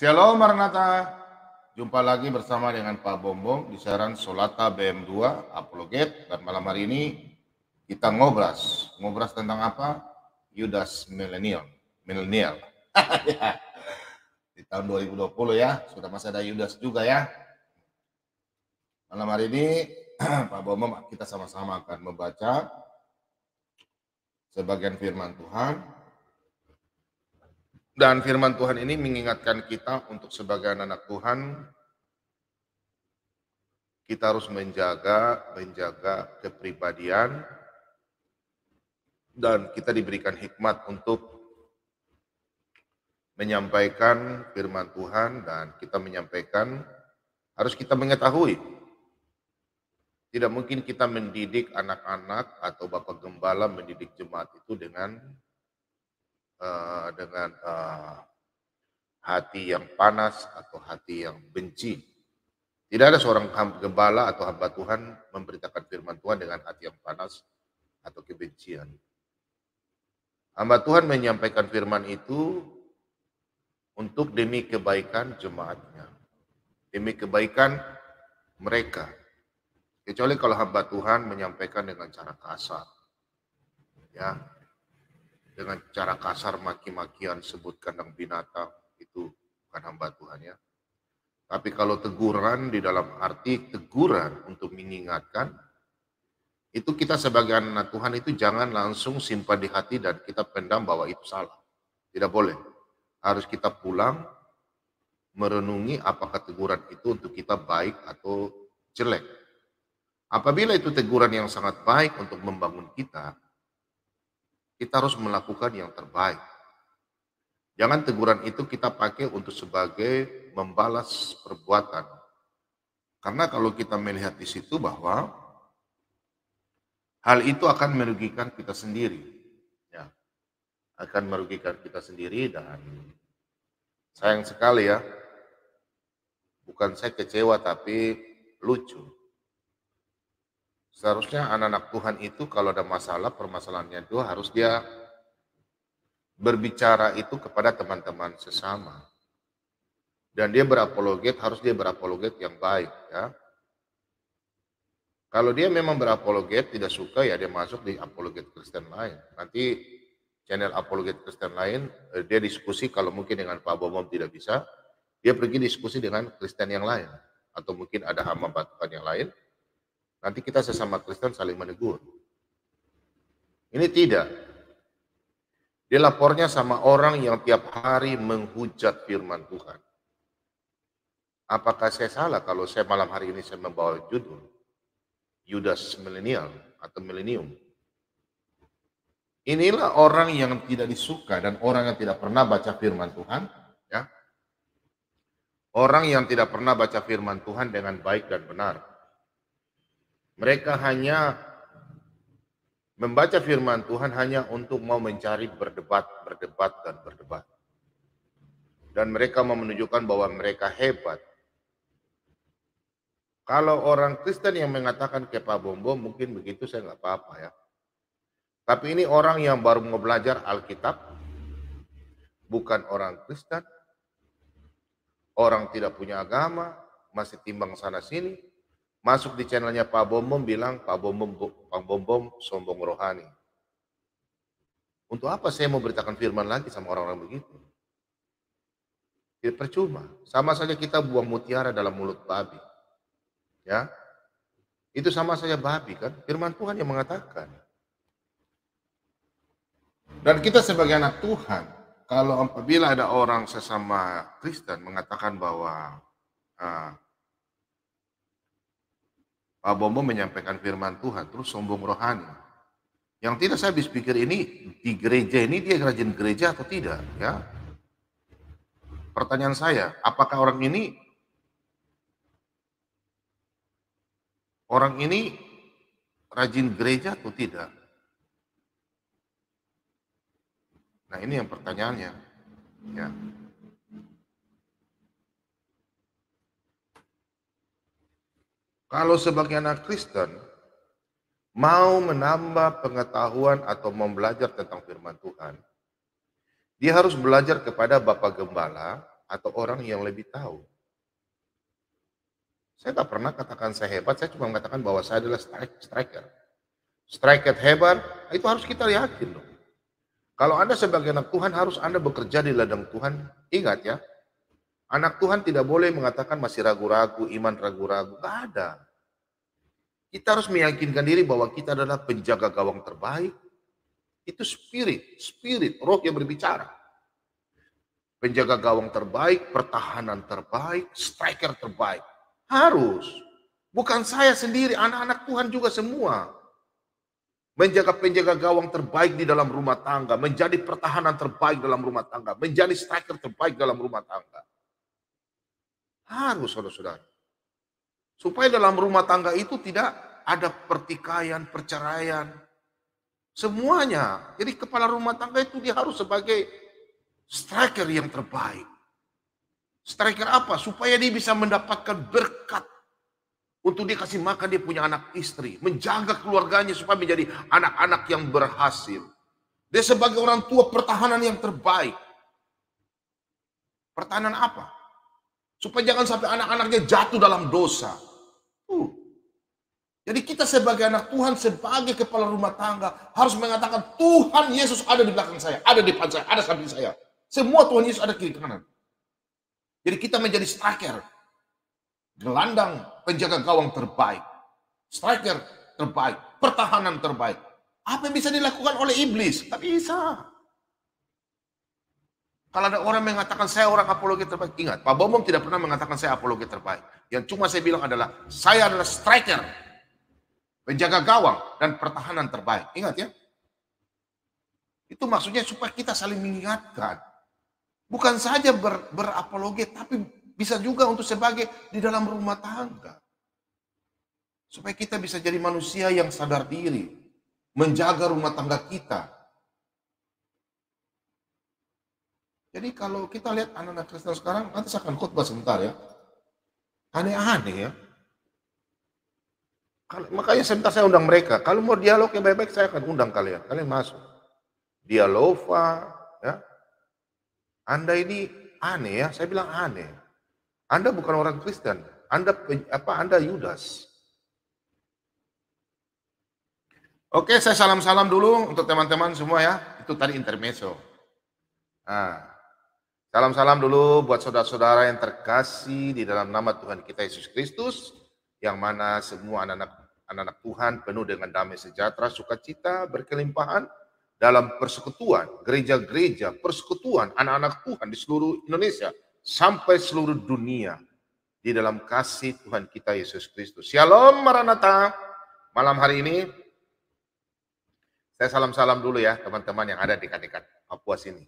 Shalom Maranatha, jumpa lagi bersama dengan Pak Bombong di siaran Solata BM2 Apologet, dan malam hari ini kita ngobras tentang apa? Yudas milenial. Di tahun 2020 ya, sudah masih ada Yudas juga ya. Malam hari ini Pak Bombong kita sama-sama akan membaca sebagian firman Tuhan. Dan firman Tuhan ini mengingatkan kita untuk sebagai anak Tuhan, kita harus menjaga kepribadian, dan kita diberikan hikmat untuk menyampaikan firman Tuhan, dan kita menyampaikan harus kita mengetahui. Tidak mungkin kita mendidik anak-anak atau bapak gembala mendidik jemaat itu dengan hati yang panas atau hati yang benci. Tidak ada seorang gembala atau hamba Tuhan memberitakan firman Tuhan dengan hati yang panas atau kebencian. Hamba Tuhan menyampaikan firman itu untuk demi kebaikan jemaatnya, demi kebaikan mereka. Kecuali kalau hamba Tuhan menyampaikan dengan cara kasar, ya, dengan cara kasar maki-makian, sebut kandang binatang, itu bukan hamba Tuhan ya. Tapi kalau teguran di dalam arti teguran untuk mengingatkan, itu kita sebagai anak Tuhan itu jangan langsung simpan di hati dan kita pendam bahwa itu salah. Tidak boleh. Harus kita pulang merenungi apakah teguran itu untuk kita baik atau jelek. Apabila itu teguran yang sangat baik untuk membangun kita harus melakukan yang terbaik. Jangan teguran itu kita pakai untuk sebagai membalas perbuatan. Karena kalau kita melihat di situ bahwa hal itu akan merugikan kita sendiri. Ya, akan merugikan kita sendiri, dan sayang sekali ya, bukan saya kecewa tapi lucu. Seharusnya anak-anak Tuhan itu kalau ada masalah, permasalahannya itu harus dia berbicara itu kepada teman-teman sesama. Dan dia berapologet, harus dia berapologet yang baik ya. Kalau dia memang berapologet, tidak suka ya dia masuk di apologet Kristen lain. Nanti channel apologet Kristen lain, dia diskusi kalau mungkin dengan Pak Bomom tidak bisa, dia pergi diskusi dengan Kristen yang lain. Atau mungkin ada hamba Tuhan yang lain, nanti kita sesama Kristen saling menegur. Ini tidak. Dia lapornya sama orang yang tiap hari menghujat firman Tuhan. Apakah saya salah kalau saya malam hari ini saya membawa judul Yudas milenial atau milenium? Inilah orang yang tidak disuka dan orang yang tidak pernah baca firman Tuhan, ya. Orang yang tidak pernah baca firman Tuhan dengan baik dan benar. Mereka hanya membaca firman Tuhan hanya untuk mau mencari berdebat. Dan mereka mau menunjukkan bahwa mereka hebat. Kalau orang Kristen yang mengatakan ke Pak Bombo, mungkin begitu saya nggak apa-apa ya. Tapi ini orang yang baru mau belajar Alkitab, bukan orang Kristen, orang tidak punya agama, masih timbang sana sini, masuk di channelnya Pak Bombom bilang Pak Bombom sombong rohani. Untuk apa saya mau beritakan firman lagi sama orang-orang begitu? Tidak, percuma. Sama saja kita buang mutiara dalam mulut babi. Ya, itu sama saja babi kan? Firman Tuhan yang mengatakan. Dan kita sebagai anak Tuhan, kalau apabila ada orang sesama Kristen mengatakan bahwa Pak Bombom menyampaikan firman Tuhan, terus sombong rohani. Yang tidak saya habis pikir ini, di gereja ini dia rajin gereja atau tidak? Ya. Pertanyaan saya, apakah orang ini rajin gereja atau tidak? Nah ini yang pertanyaannya. Ya. Kalau sebagai anak Kristen mau menambah pengetahuan atau mau belajar tentang firman Tuhan, dia harus belajar kepada Bapak Gembala atau orang yang lebih tahu. Saya nggak pernah katakan saya hebat, saya cuma mengatakan bahwa saya adalah striker. Striker hebat, itu harus kita yakin dong. Kalau Anda sebagai anak Tuhan, harus Anda bekerja di ladang Tuhan. Ingat ya, anak Tuhan tidak boleh mengatakan masih ragu-ragu, iman ragu-ragu. Nggak ada. Kita harus meyakinkan diri bahwa kita adalah penjaga gawang terbaik. Itu spirit, roh yang berbicara. Penjaga gawang terbaik, pertahanan terbaik, striker terbaik. Harus. Bukan saya sendiri, anak-anak Tuhan juga semua. Menjaga penjaga gawang terbaik di dalam rumah tangga, menjadi pertahanan terbaik dalam rumah tangga, menjadi striker terbaik dalam rumah tangga. Harus, saudara-saudara. Supaya dalam rumah tangga itu tidak ada pertikaian, perceraian. Semuanya. Jadi kepala rumah tangga itu dia harus sebagai striker yang terbaik. Striker apa? Supaya dia bisa mendapatkan berkat. Untuk dia kasih makan dia punya anak istri. Menjaga keluarganya supaya menjadi anak-anak yang berhasil. Dia sebagai orang tua pertahanan yang terbaik. Pertahanan apa? Supaya jangan sampai anak-anaknya jatuh dalam dosa. Jadi kita sebagai anak Tuhan, sebagai kepala rumah tangga, harus mengatakan Tuhan Yesus ada di belakang saya, ada di depan saya, ada samping saya. Semua Tuhan Yesus ada kiri kanan. Jadi kita menjadi striker. Gelandang penjaga gawang terbaik. Striker terbaik. Pertahanan terbaik. Apa yang bisa dilakukan oleh iblis? Tak bisa. Kalau ada orang mengatakan saya orang apologi terbaik, ingat, Pak Bomong tidak pernah mengatakan saya apologi terbaik. Yang cuma saya bilang adalah, saya adalah striker. Penjaga gawang dan pertahanan terbaik. Ingat ya. Itu maksudnya supaya kita saling mengingatkan. Bukan saja berapologi, tapi bisa juga untuk sebagai di dalam rumah tangga. Supaya kita bisa jadi manusia yang sadar diri. Menjaga rumah tangga kita. Jadi kalau kita lihat anak-anak Kristen sekarang, nanti saya akan khotbah sebentar ya. Aneh-aneh ya. Makanya sebentar saya undang mereka. Kalau mau dialog yang baik-baik, saya akan undang kalian. Kalian masuk. Dialova, ya. Anda ini aneh ya, saya bilang aneh. Anda bukan orang Kristen, Anda Yudas. Oke, saya salam-salam dulu untuk teman-teman semua ya. Itu tadi intermezzo. Nah, salam-salam dulu buat saudara-saudara yang terkasih di dalam nama Tuhan kita Yesus Kristus, yang mana semua anak-anak Tuhan penuh dengan damai sejahtera, sukacita, berkelimpahan dalam persekutuan, gereja-gereja, persekutuan anak-anak Tuhan di seluruh Indonesia sampai seluruh dunia di dalam kasih Tuhan kita Yesus Kristus. Shalom Maranatha. Malam hari ini saya salam-salam dulu ya teman-teman yang ada di dekat Papua sini.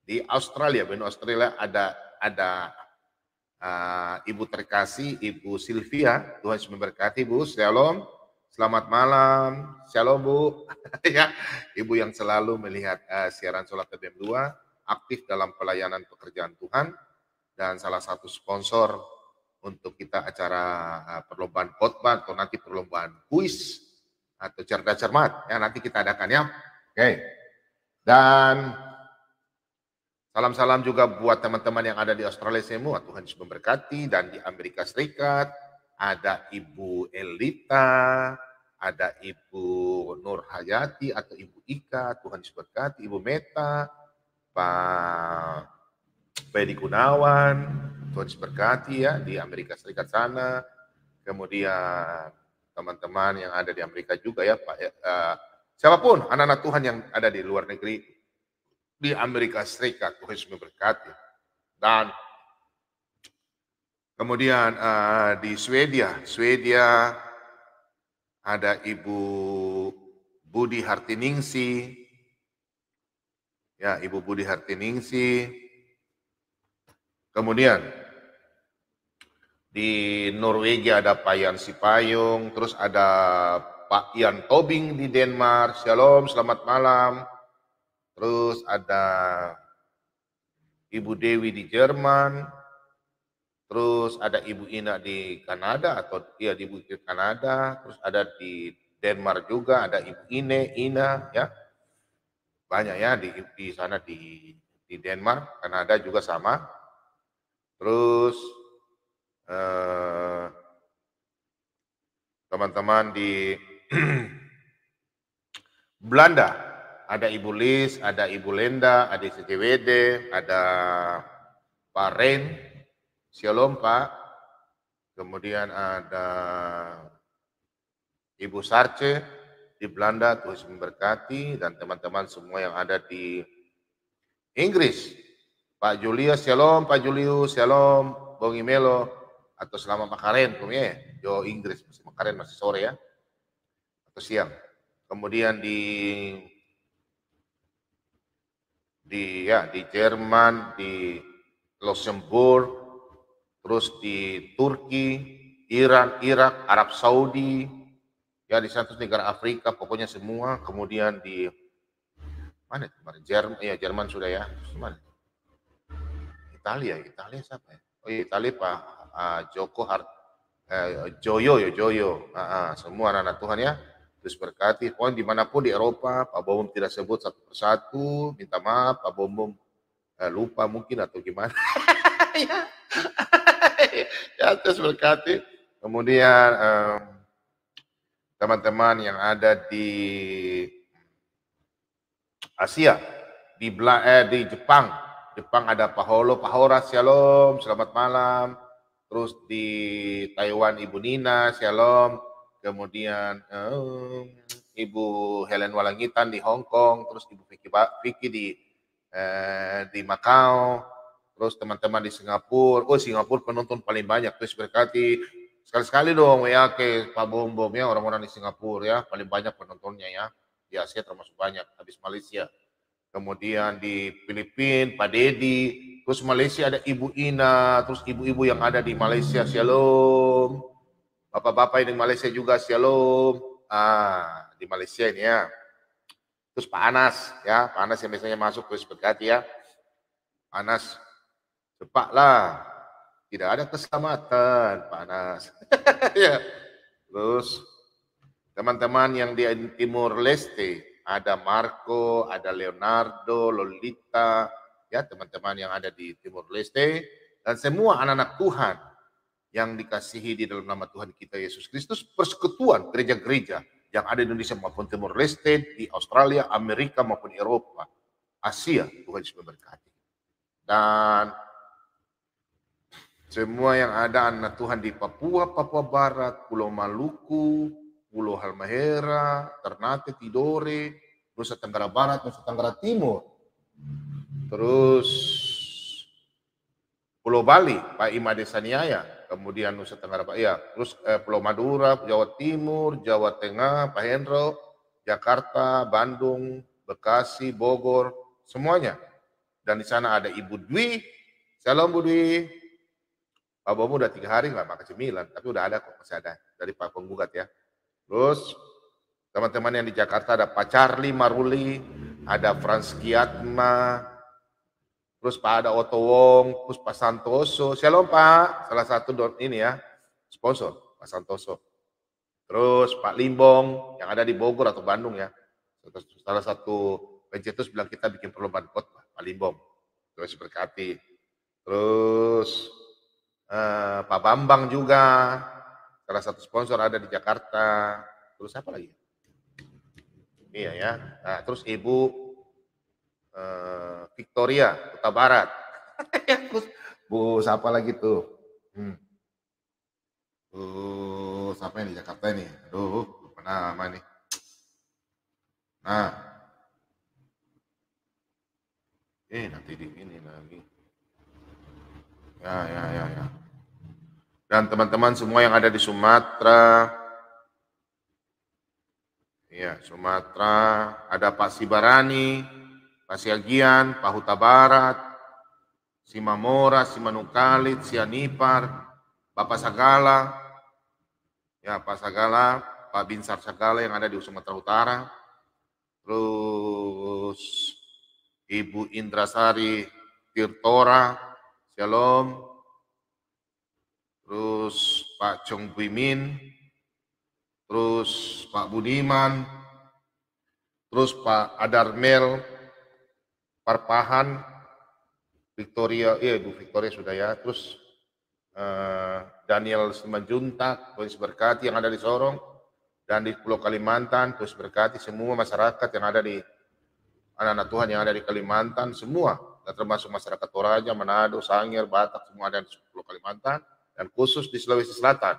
Di Australia, benua Australia ada Ibu terkasih, Ibu Sylvia. Tuhan Yesus memberkati, Bu. Shalom. Selamat malam. Shalom, Bu. Ya, Ibu yang selalu melihat siaran Solat TBM 2, aktif dalam pelayanan pekerjaan Tuhan, dan salah satu sponsor untuk kita acara perlombaan khotbah atau nanti perlombaan kuis atau cerdas cermat. Ya, nanti kita adakan ya. Oke. Dan salam-salam juga buat teman-teman yang ada di Australia semua. Tuhan Yesus memberkati. Dan di Amerika Serikat ada Ibu Elita, ada Ibu Nur Hayati atau Ibu Ika. Tuhan Yesus memberkati. Ibu Meta, Pak Pedi Gunawan. Tuhan Yesus memberkati ya di Amerika Serikat sana. Kemudian teman-teman yang ada di Amerika juga ya Pak. Siapapun anak-anak Tuhan yang ada di luar negeri, di Amerika Serikat, Tuhan Yesus memberkati. Dan kemudian di Swedia ada Ibu Budi Hartiningsi, ya Ibu Budi Hartiningsi. Kemudian di Norwegia ada Pak Yan Sipayung, terus ada Pak Ian Tobing di Denmark. Shalom, selamat malam. Terus ada Ibu Dewi di Jerman, terus ada Ibu Ina di Kanada atau dia di Kanada, terus ada di Denmark juga ada Ibu Ina ya. Banyak ya di sana di Denmark, Kanada juga sama. Terus teman-teman di Belanda, ada Ibu Lis, ada Ibu Lenda, ada CCWD, ada Pak Ren, Shalom Pak, kemudian ada Ibu Sarce di Belanda, Tuhan memberkati, dan teman-teman semua yang ada di Inggris. Pak Julius, Shalom, Pak Julius, Shalom, Bong Imelo, atau selamat makaren, kumye, jo Inggris, masih makaren, masih sore ya, atau siang. Kemudian di Jerman, di Luxembourg, terus di Turki, Iran, Irak, Arab Saudi, ya di 100 negara Afrika, pokoknya semua. Kemudian di mana kemarin? Jerman, ya Jerman sudah ya. Mana? Italia siapa ya? Oh iya, Italia Pak Joko Joyo, semua anak-anak Tuhan ya. Terus berkati, pokoknya dimanapun di Eropa, Pak Bom tidak sebut satu persatu, minta maaf, Pak Bom lupa mungkin atau gimana. Ya, terus berkati. Kemudian teman-teman yang ada di Asia, di Jepang ada Pak Horas, Shalom, selamat malam. Terus di Taiwan Ibu Nina, Shalom. Kemudian Ibu Helen Walangitan di Hong Kong, terus Ibu Vicky di Macau, terus teman-teman di Singapura. Oh, Singapura penonton paling banyak. Terus berkati sekali-sekali dong ya ke Pak Bom ya, orang-orang di Singapura ya, paling banyak penontonnya ya. Di Asia termasuk banyak, habis Malaysia. Kemudian di Filipina, Pak Dedi, terus Malaysia ada Ibu Ina, terus ibu-ibu yang ada di Malaysia, Shalom. Bapak-bapak yang di Malaysia juga, Shalom. Di Malaysia ini ya. Terus Pak Anas, ya, Pak Anas yang biasanya masuk, terus berkati ya. Anas, cepatlah. Tidak ada keselamatan, Pak Anas. Ya. Terus teman-teman yang di Timur Leste, ada Marco, ada Leonardo, Lolita, ya teman-teman yang ada di Timur Leste, dan semua anak-anak Tuhan yang dikasihi di dalam nama Tuhan kita Yesus Kristus, persekutuan gereja-gereja yang ada di Indonesia maupun Timur Leste, di Australia, Amerika maupun Eropa, Asia, Tuhan Yesus memberkati. Dan semua yang ada anak Tuhan di Papua, Papua Barat, Pulau Maluku, Pulau Halmahera, Ternate, Tidore, Nusa Tenggara Barat, Nusa Tenggara Timur. Terus Pulau Bali, Pak Ima Desaniaya, kemudian Nusa Tenggara Barat, ya, terus Pulau Madura, Jawa Timur, Jawa Tengah, Pak Hendro, Jakarta, Bandung, Bekasi, Bogor, semuanya. Dan di sana ada Ibu Dwi, Shalom Bu Dwi. Pak Bomo udah 3 hari nggak makan cemilan, tapi udah ada kok, masih ada dari Pak Penggugat ya. Terus teman-teman yang di Jakarta ada Pak Charlie Maruli, ada Frans Kiatma, terus Pak ada Otto Wong, terus Pak Santoso. Shalom Pak, salah satu ini ya, sponsor Pak Santoso. Terus Pak Limbong yang ada di Bogor atau Bandung ya. Salah satu pencetus bilang kita bikin perlombaan khotbah, Pak Limbong. Terus berkati. Terus Pak Bambang juga, salah satu sponsor ada di Jakarta. Terus apa lagi? Iya ya. Nah, terus Ibu Victoria, Kota Barat. Terus Bu siapa lagi tuh? Siapa yang di Jakarta ini? Aduh, lupa nama nih. Nah, nanti di ini lagi. Ya. Dan teman-teman semua yang ada di Sumatera, ya Sumatera, ada Pak Sibarani, Pak Siagian, Pak Huta Barat, Simamora, Simanukalit, Sianipar, Bapak Sagala, ya Pak Sagala, Pak Binsar Sagala yang ada di Sumatera Utara, terus Ibu Indrasari Tirtora, Shalom, terus Pak Chong Buimin, terus Pak Budiman, terus Pak Adarmel Parpahan, Victoria, iya Bu Victoria sudah ya. Terus Daniel Simanjuntak, Tuhan Yesus berkati yang ada di Sorong dan di Pulau Kalimantan, Tuhan Yesus berkati semua masyarakat yang ada di anak-anak Tuhan yang ada di Kalimantan, semua, dan termasuk masyarakat Toraja, Manado, Sangir, Batak, semua ada di Pulau Kalimantan, dan khusus di Sulawesi Selatan.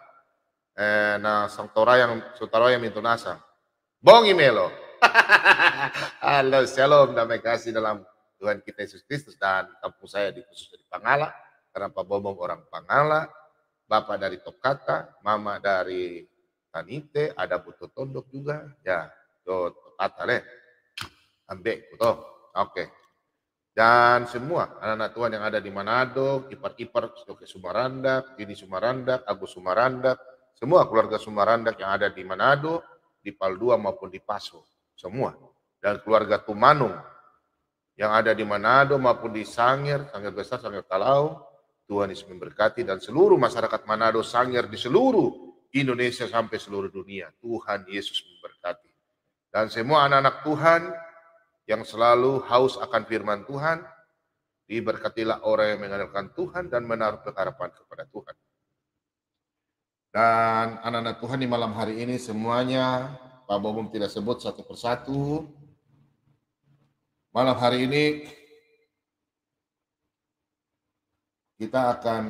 Nah, sang Toraya minto nasang. Bongi Melo. Halo, shalom, damai kasih dalam Tuhan kita Yesus Kristus, dan kampung saya di khusus di Pangala, karena Pak Bomong orang Pangala, Bapak dari Tokata, Mama dari Tanite, ada Putu Tondok juga, ya, Tokata leh, ambek, betul, oke. Dan semua anak-anak Tuhan yang ada di Manado, ipar-ipar Oke Sumarandak, Dini Sumarandak, Agus Sumarandak, semua keluarga Sumarandak yang ada di Manado, di Paldua maupun di Paso, semua. Dan keluarga Tumanung yang ada di Manado maupun di Sangir, Sangir Besar, Sangir Talau, Tuhan Yesus memberkati, dan seluruh masyarakat Manado, Sangir di seluruh Indonesia sampai seluruh dunia. Tuhan Yesus memberkati. Dan semua anak-anak Tuhan yang selalu haus akan firman Tuhan, diberkatilah orang yang mengandalkan Tuhan dan menaruh pengharapan kepada Tuhan. Dan anak-anak Tuhan di malam hari ini semuanya, Pak Bomom tidak sebut satu persatu. Malam hari ini kita akan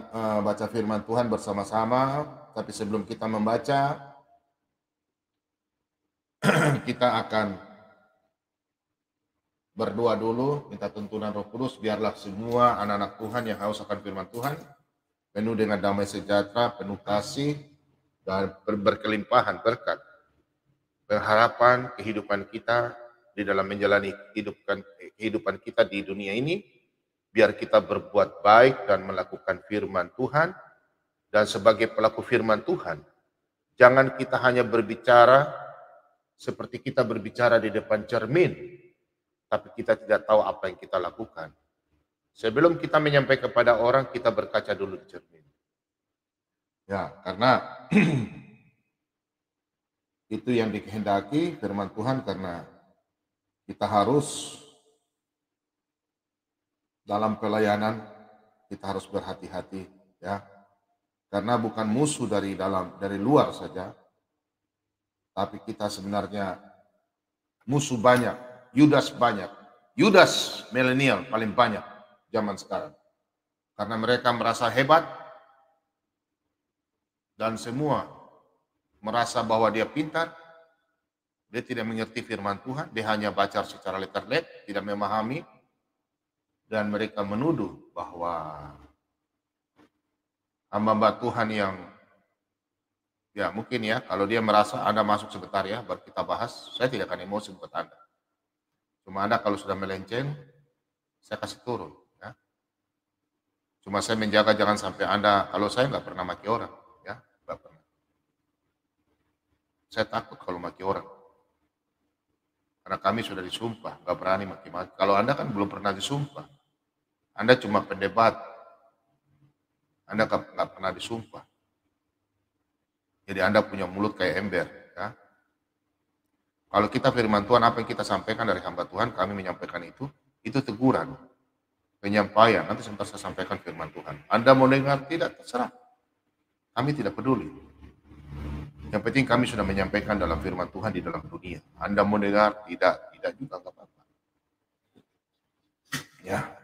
baca firman Tuhan bersama-sama, tapi sebelum kita membaca, kita akan berdoa dulu, minta tuntunan Roh Kudus, biarlah semua anak-anak Tuhan yang haus akan firman Tuhan, penuh dengan damai sejahtera, penuh kasih, dan berkelimpahan berkat, pengharapan kehidupan kita di dalam menjalani kehidupan kita di dunia ini, biar kita berbuat baik dan melakukan firman Tuhan, dan sebagai pelaku firman Tuhan, jangan kita hanya berbicara seperti kita berbicara di depan cermin, tapi kita tidak tahu apa yang kita lakukan. Sebelum kita menyampaikan kepada orang, kita berkaca dulu di cermin. Ya, karena itu yang dikehendaki firman Tuhan, karena kita harus dalam pelayanan, kita harus berhati-hati, ya. Karena bukan musuh dari luar saja, tapi kita sebenarnya musuh banyak. Yudas banyak. Yudas milenial paling banyak zaman sekarang. Karena mereka merasa hebat dan semua merasa bahwa dia pintar. Dia tidak mengerti firman Tuhan, dia hanya baca secara letterlet, tidak memahami, dan mereka menuduh bahwa hamba Tuhan yang ya mungkin ya, kalau dia merasa Anda masuk sebentar ya, baru kita bahas, saya tidak akan emosi buat Anda. Cuma Anda kalau sudah melenceng, saya kasih turun. Ya. Cuma saya menjaga jangan sampai Anda, kalau saya nggak pernah maki orang. Ya, nggak pernah. Saya takut kalau maki orang. Karena kami sudah disumpah, nggak berani maki-maki. Kalau Anda kan belum pernah disumpah. Anda cuma pendebat. Anda nggak pernah disumpah. Jadi Anda punya mulut kayak ember. Ya. Kalau kita firman Tuhan, apa yang kita sampaikan dari hamba Tuhan, kami menyampaikan itu teguran, penyampaian. Nanti sebentar saya sampaikan firman Tuhan. Anda mau dengar? Tidak, terserah. Kami tidak peduli. Yang penting kami sudah menyampaikan dalam firman Tuhan di dalam dunia. Anda mau dengar? Tidak juga, nggak apa-apa. Ya.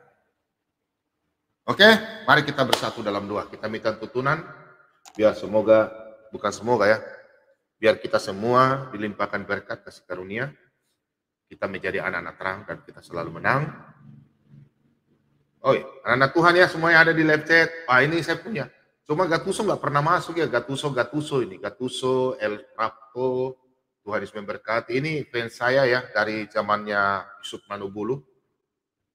Oke, mari kita bersatu dalam doa. Kita minta tuntunan, biar biar kita semua dilimpahkan berkat kasih karunia, kita menjadi anak-anak terang dan kita selalu menang. Oh iya, anak-anak Tuhan ya, semuanya ada di live chat. Ini saya punya. Cuma Gattuso nggak pernah masuk ya, Gattuso ini. Gattuso, El Prapo, Tuhan Yesus memberkati. Ini fans saya ya, dari zamannya Yusuf Manubulu.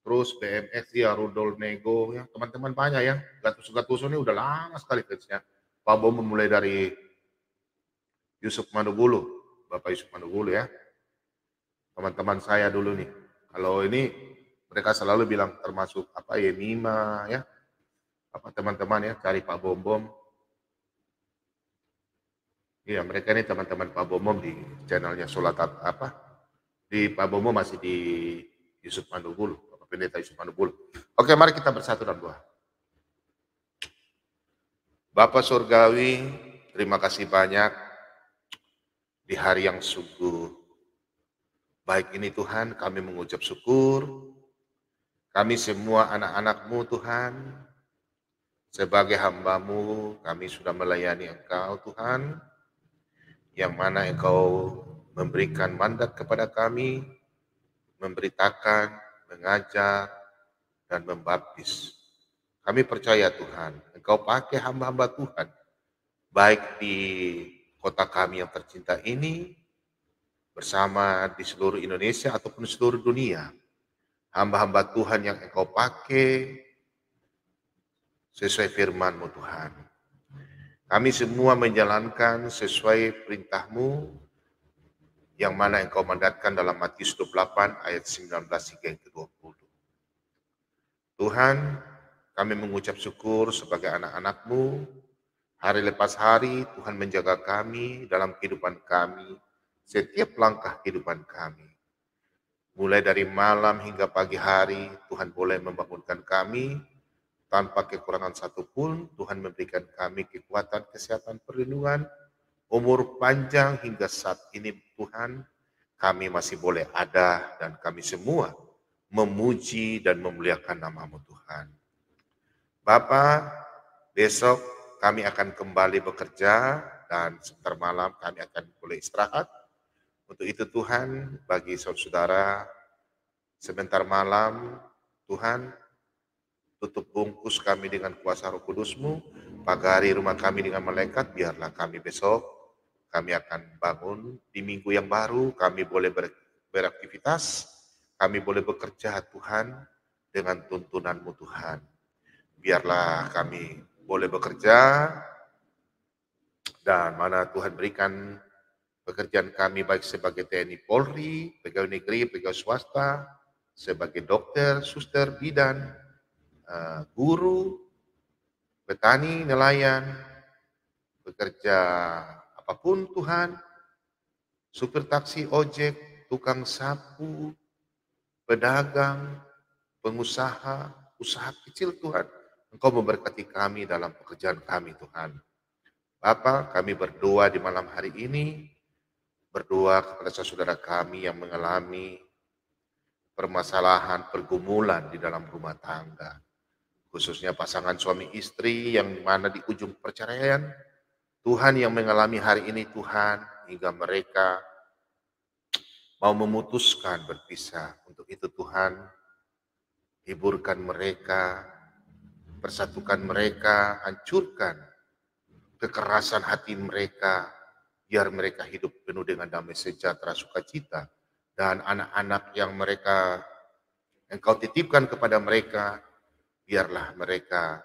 Terus BMX ya, Rudol Nego ya, teman-teman banyak ya. Gattuso ini udah lama sekali fansnya. Pak Bom memulai dari Yusuf Manubulu, Bapak Yusuf Manubulu ya. Teman-teman saya dulu nih. Kalau ini mereka selalu bilang termasuk Yemima ya. Teman-teman ya, cari Pak Bom. Iya, mereka ini teman-teman Pak Bom di channelnya Solat di Pak Bom masih di Yusuf Manubulu. Bapak Pendeta Yusuf Manubul. Oke, mari kita bersatu dalam doa. Bapa Surgawi, terima kasih banyak di hari yang sungguh baik ini Tuhan, kami mengucap syukur. Kami semua anak-anak-Mu Tuhan, sebagai hamba-Mu, kami sudah melayani Engkau Tuhan, yang mana Engkau memberikan mandat kepada kami, memberitakan, mengajar, dan membaptis. Kami percaya Tuhan, Engkau pakai hamba-hamba Tuhan, baik di kota kami yang tercinta ini, bersama di seluruh Indonesia ataupun seluruh dunia. Hamba-hamba Tuhan yang Engkau pakai sesuai firman-Mu Tuhan. Kami semua menjalankan sesuai perintah-Mu, yang mana Engkau mandatkan dalam Matius 28 ayat 19 hingga yang ke-20. Tuhan, kami mengucap syukur sebagai anak-anak-Mu. Hari lepas hari Tuhan menjaga kami dalam kehidupan kami, setiap langkah kehidupan kami. Mulai dari malam hingga pagi hari, Tuhan boleh membangunkan kami tanpa kekurangan satupun. Tuhan memberikan kami kekuatan, kesehatan, perlindungan, umur panjang hingga saat ini Tuhan, kami masih boleh ada dan kami semua memuji dan memuliakan nama-Mu Tuhan. Bapa, besok kami akan kembali bekerja dan sebentar malam kami akan boleh istirahat. Untuk itu Tuhan, bagi saudara-saudara, sebentar malam Tuhan, tutup bungkus kami dengan kuasa Roh Kudus-Mu, pagari rumah kami dengan malaikat, biarlah kami besok, kami akan bangun di minggu yang baru, kami boleh beraktivitas, kami boleh bekerja Tuhan, dengan tuntunan-Mu Tuhan. Biarlah kami boleh bekerja, dan mana Tuhan berikan pekerjaan kami baik sebagai TNI Polri, pegawai negeri, pegawai swasta, sebagai dokter, suster, bidan, guru, petani, nelayan, bekerja apapun Tuhan, supir taksi, ojek, tukang sapu, pedagang, pengusaha, usaha kecil Tuhan. Engkau memberkati kami dalam pekerjaan kami Tuhan. Bapa, kami berdoa di malam hari ini, berdoa kepada saudara kami yang mengalami permasalahan, pergumulan di dalam rumah tangga. Khususnya pasangan suami istri yang mana di ujung perceraian, Tuhan yang mengalami hari ini Tuhan, hingga mereka mau memutuskan berpisah. Untuk itu Tuhan, hiburkan mereka, persatukan mereka, hancurkan kekerasan hati mereka, biar mereka hidup penuh dengan damai sejahtera, sukacita, dan anak-anak yang mereka Engkau titipkan kepada mereka, biarlah mereka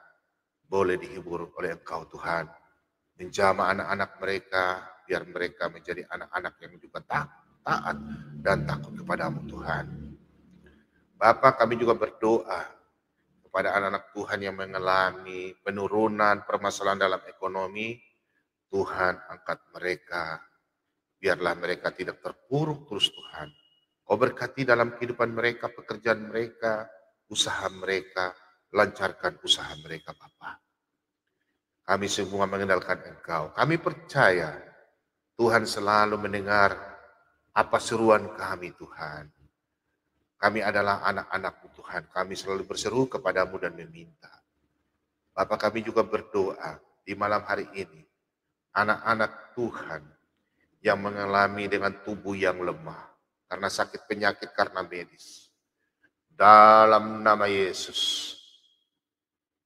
boleh dihibur oleh Engkau Tuhan. Menjamah anak-anak mereka, biar mereka menjadi anak-anak yang juga taat dan takut kepadamu Tuhan. Bapa, kami juga berdoa kepada anak-anak Tuhan yang mengalami penurunan permasalahan dalam ekonomi. Tuhan, angkat mereka, biarlah mereka tidak terpuruk terus Tuhan. Kau berkati dalam kehidupan mereka, pekerjaan mereka, usaha mereka, lancarkan usaha mereka Bapa. Kami semua mengandalkan Engkau. Kami percaya Tuhan selalu mendengar apa seruan kami Tuhan. Kami adalah anak-anak-Mu Tuhan. Kami selalu berseru kepadamu dan meminta. Bapak, kami juga berdoa di malam hari ini. Anak-anak Tuhan yang mengalami dengan tubuh yang lemah. Karena sakit penyakit, karena medis. Dalam nama Yesus.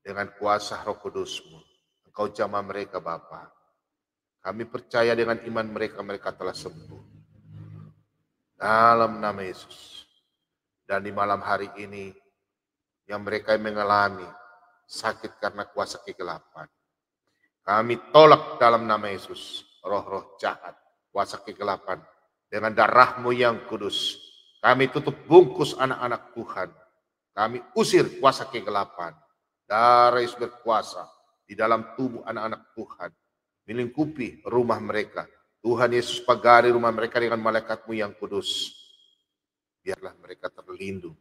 Dengan kuasa Roh Kudus-Mu. Engkau jamah mereka Bapa. Kami percaya dengan iman mereka, mereka telah sembuh. Dalam nama Yesus. Dan di malam hari ini, yang mereka mengalami sakit karena kuasa kegelapan. Kami tolak dalam nama Yesus, roh-roh jahat, kuasa kegelapan. Dengan darah-Mu yang kudus, kami tutup bungkus anak-anak Tuhan. Kami usir kuasa kegelapan. Darah Yesus berkuasa di dalam tubuh anak-anak Tuhan. Melingkupi rumah mereka. Tuhan Yesus pagari rumah mereka dengan malaikat-Mu yang kudus. Biarlah mereka terlindung.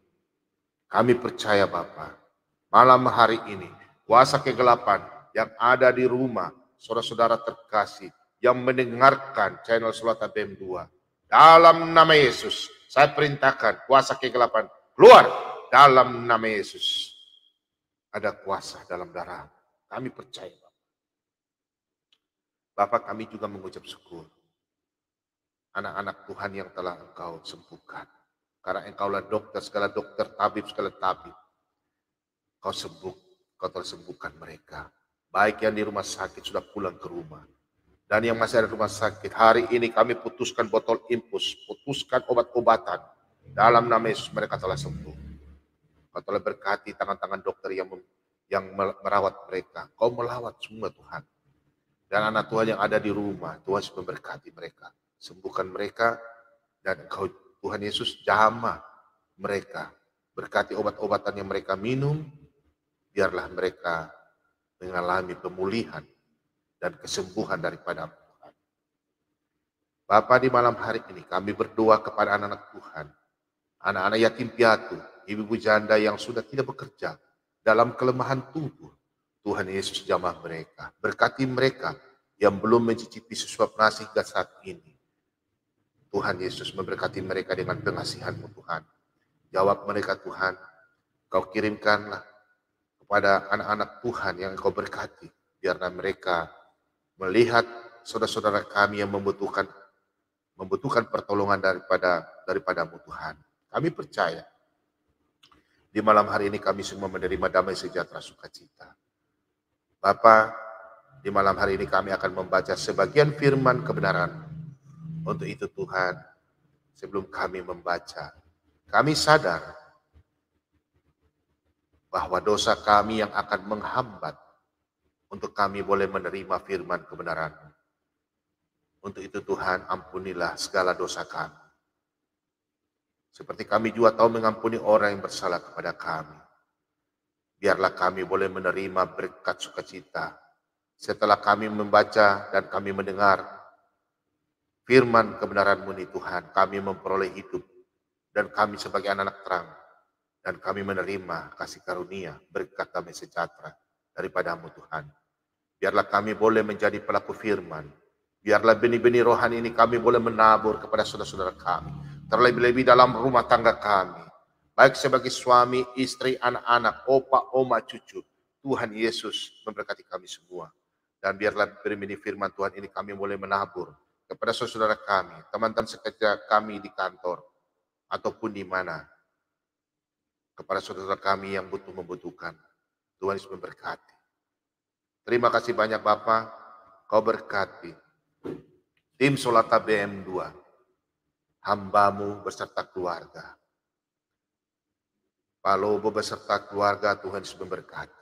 Kami percaya Bapa, malam hari ini, kuasa kegelapan yang ada di rumah, saudara-saudara terkasih, yang mendengarkan channel Sulata BM2, dalam nama Yesus, saya perintahkan kuasa kegelapan keluar dalam nama Yesus. Ada kuasa dalam darah. Kami percaya Bapak. Bapak, kami juga mengucap syukur. Anak-anak Tuhan yang telah Engkau sembuhkan. Karena Engkaulah dokter, segala dokter, tabib, segala tabib. Kau telah sembuhkan mereka. Baik yang di rumah sakit sudah pulang ke rumah. Dan yang masih ada di rumah sakit, hari ini kami putuskan botol infus, putuskan obat-obatan. Dalam nama Yesus mereka telah sembuh. Kau telah berkati tangan-tangan dokter yang merawat mereka. Kau melawat semua Tuhan. Dan anak Tuhan yang ada di rumah, Tuhan memberkati mereka. Sembuhkan mereka, dan Engkau Tuhan Yesus jamah mereka. Berkati obat-obatan yang mereka minum, biarlah mereka mengalami pemulihan dan kesembuhan daripada Tuhan. Bapa, di malam hari ini kami berdoa kepada anak-anak Tuhan, anak-anak yatim piatu, ibu-ibu janda yang sudah tidak bekerja dalam kelemahan tubuh. Tuhan Yesus jamah mereka, berkati mereka yang belum mencicipi sesuap nasi hingga saat ini. Tuhan Yesus memberkati mereka dengan pengasihan-Mu Tuhan. Jawab mereka Tuhan, Kau kirimkanlah kepada anak-anak Tuhan yang Kau berkati, biarlah mereka melihat saudara-saudara kami yang membutuhkan pertolongan daripada-Mu Tuhan. Kami percaya di malam hari ini kami semua menerima damai sejahtera sukacita. Bapa, di malam hari ini kami akan membaca sebagian firman kebenaran. Untuk itu Tuhan, sebelum kami membaca, kami sadar bahwa dosa kami yang akan menghambat untuk kami boleh menerima firman kebenaran. Untuk itu Tuhan, ampunilah segala dosa kami. Seperti kami juga tahu mengampuni orang yang bersalah kepada kami. Biarlah kami boleh menerima berkat sukacita setelah kami membaca dan kami mendengar firman kebenaran-Mu ini Tuhan, kami memperoleh hidup dan kami sebagai anak-anak terang dan kami menerima kasih karunia berkat damai sejahtera daripada-Mu Tuhan. Biarlah kami boleh menjadi pelaku firman. Biarlah benih-benih rohani ini kami boleh menabur kepada saudara-saudara kami. Terlebih-lebih dalam rumah tangga kami. Baik sebagai suami, istri, anak-anak, opa, oma, cucu. Tuhan Yesus memberkati kami semua. Dan biarlah benih-benih firman Tuhan ini kami boleh menabur kepada saudara kami, teman-teman sekerja kami di kantor, ataupun di mana, kepada saudara kami yang membutuhkan. Tuhan Yesus memberkati. Terima kasih banyak Bapak, Kau berkati tim Sulata BM2, hamba-Mu beserta keluarga. Pak Lobo beserta keluarga, Tuhan Yesus memberkati.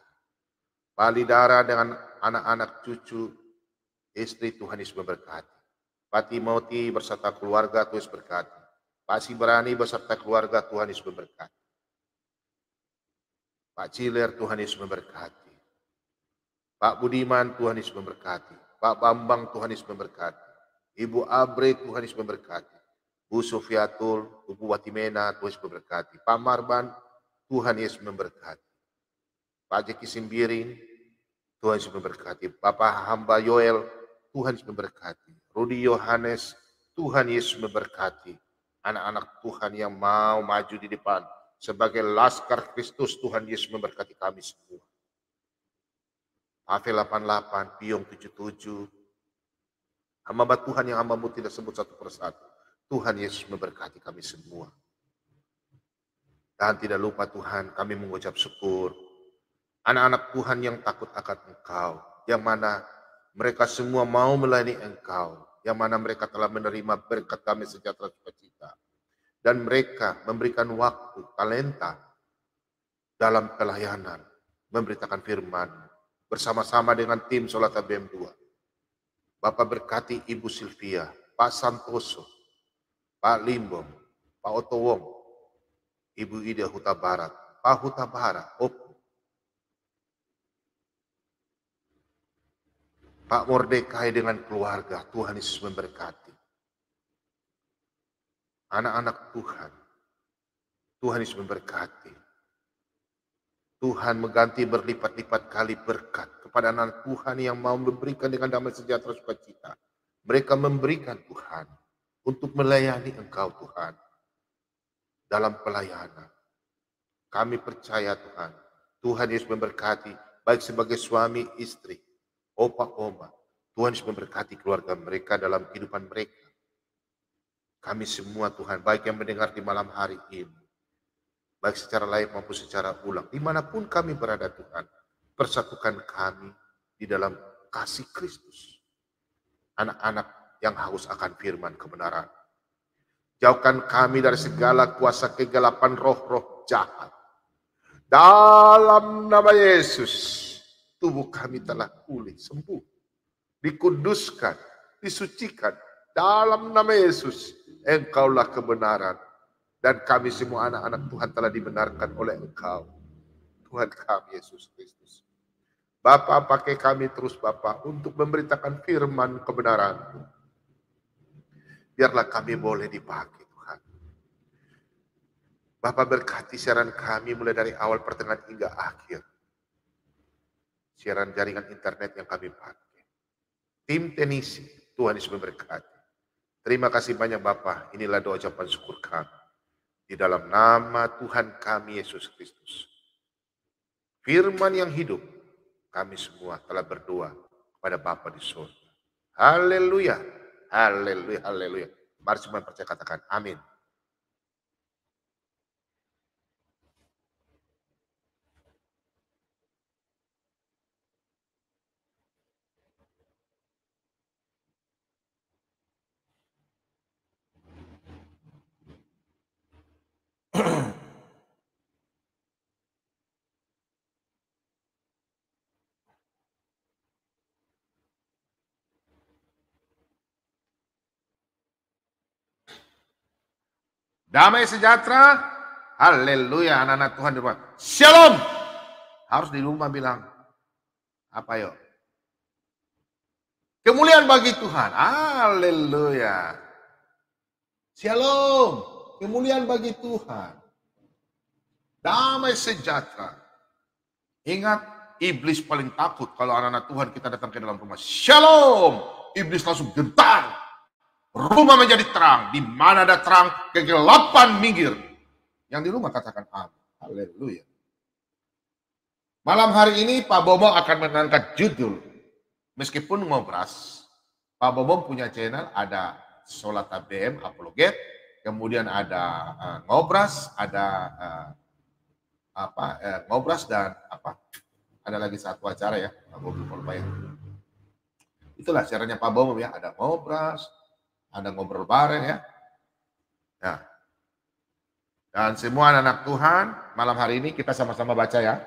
Pak Lidara dengan anak-anak cucu, istri, Tuhan Yesus memberkati. Pak Timothy beserta keluarga, Tuhan Yesus berkati. Pak Sibrani beserta keluarga, Tuhan Yesus memberkati. Pak Ciler, Tuhan Yesus memberkati. Pak Budiman, Tuhan Yesus memberkati. Pak Bambang, Tuhan Yesus memberkati. Ibu Abre, Tuhan Yesus memberkati. Bu Sofiatul, Bu Watimena, Tuhan Yesus memberkati. Pak Marban, Tuhan Yesus memberkati. Pak Jeki Simbiring, Tuhan Yesus memberkati. Bapak hamba Yoel, Tuhan Yesus memberkati. Rudi Yohanes, Tuhan Yesus memberkati. Anak-anak Tuhan yang mau maju di depan sebagai laskar Kristus, Tuhan Yesus memberkati kami semua. Ave 88, Piong 77, hamba Tuhan yang hamba-Mu tidak sebut satu persatu. Tuhan Yesus memberkati kami semua. Dan tidak lupa Tuhan, kami mengucap syukur. Anak-anak Tuhan yang takut akan Engkau, yang mana mereka semua mau melayani Engkau, yang mana mereka telah menerima berkat damai sejahtera sukacita. Dan mereka memberikan waktu, talenta dalam pelayanan, memberitakan firman bersama-sama dengan tim Sulata BM2. Bapak berkati Ibu Sylvia, Pak Santoso, Pak Limbom, Pak Otowong, Ibu Ida Huta Barat, Pak Huta Barat, Pak Mordekai dengan keluarga, Tuhan Yesus memberkati. Anak-anak Tuhan, Tuhan Yesus memberkati. Tuhan mengganti berlipat-lipat kali berkat kepada anak Tuhan yang mau memberikan dengan damai sejahtera sukacita. Mereka memberikan Tuhan untuk melayani Engkau Tuhan dalam pelayanan. Kami percaya Tuhan, Tuhan Yesus memberkati baik sebagai suami, istri, opa, oma. Tuhan Yesus memberkati keluarga mereka dalam kehidupan mereka. Kami semua Tuhan, baik yang mendengar di malam hari ini, baik secara live maupun secara ulang, dimanapun kami berada Tuhan, persatukan kami di dalam kasih Kristus. Anak-anak yang haus akan firman kebenaran. Jauhkan kami dari segala kuasa kegelapan roh-roh jahat. Dalam nama Yesus, tubuh kami telah pulih, sembuh, dikuduskan, disucikan. Dalam nama Yesus, Engkaulah kebenaran. Dan kami semua anak-anak Tuhan telah dibenarkan oleh Engkau. Tuhan kami Yesus Kristus. Bapa, pakai kami terus Bapa untuk memberitakan firman kebenaran. Biarlah kami boleh dipakai Tuhan. Bapa, berkati siaran kami mulai dari awal, pertengahan hingga akhir. Siaran jaringan internet yang kami pakai. Tim teknisi, Tuhan Yesus memberkati. Terima kasih banyak Bapa. Inilah doa ucapan syukur kami. Di dalam nama Tuhan kami Yesus Kristus. Firman yang hidup, kami semua telah berdoa kepada Bapa di surga. Haleluya, haleluya, haleluya. Mari semua percaya katakan amin. Damai sejahtera, haleluya, anak-anak Tuhan di rumah. Shalom. Harus di rumah bilang, apa yuk? Kemuliaan bagi Tuhan, haleluya. Shalom, kemuliaan bagi Tuhan. Damai sejahtera. Ingat, iblis paling takut kalau anak-anak Tuhan kita datang ke dalam rumah. Shalom, iblis langsung gentar. Rumah menjadi terang, di mana ada terang, kegelapan minggir. Yang di rumah katakan amin. Haleluya. Malam hari ini Pak Bomo akan mengangkat judul, meskipun ngobras. Pak Bomo punya channel, ada Solat ABM, Apologet, kemudian ada ngobras, ada ngobras dan apa? Ada lagi satu acara ya, Pak Bomo lupa ya. Itulah caranya Pak Bomo ya, ada ngobras, ada ngobrol bareng ya. Nah, dan semua anak-anak Tuhan, malam hari ini kita sama-sama baca ya.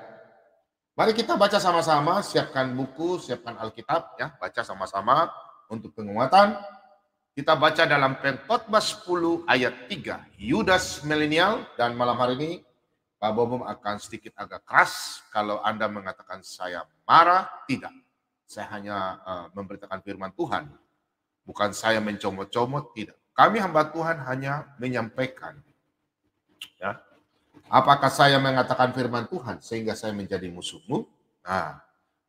Mari kita baca sama-sama, siapkan buku, siapkan Alkitab ya, baca sama-sama untuk penguatan. Kita baca dalam Pengkhotbah 10 ayat 3, Yudas milenial, dan malam hari ini Pak Bobo akan sedikit agak keras kalau Anda mengatakan saya marah, tidak. Saya hanya memberitakan firman Tuhan. Bukan saya mencomot-comot, tidak. Kami hamba Tuhan hanya menyampaikan. Ya. Apakah saya mengatakan firman Tuhan sehingga saya menjadi musuhmu? Nah,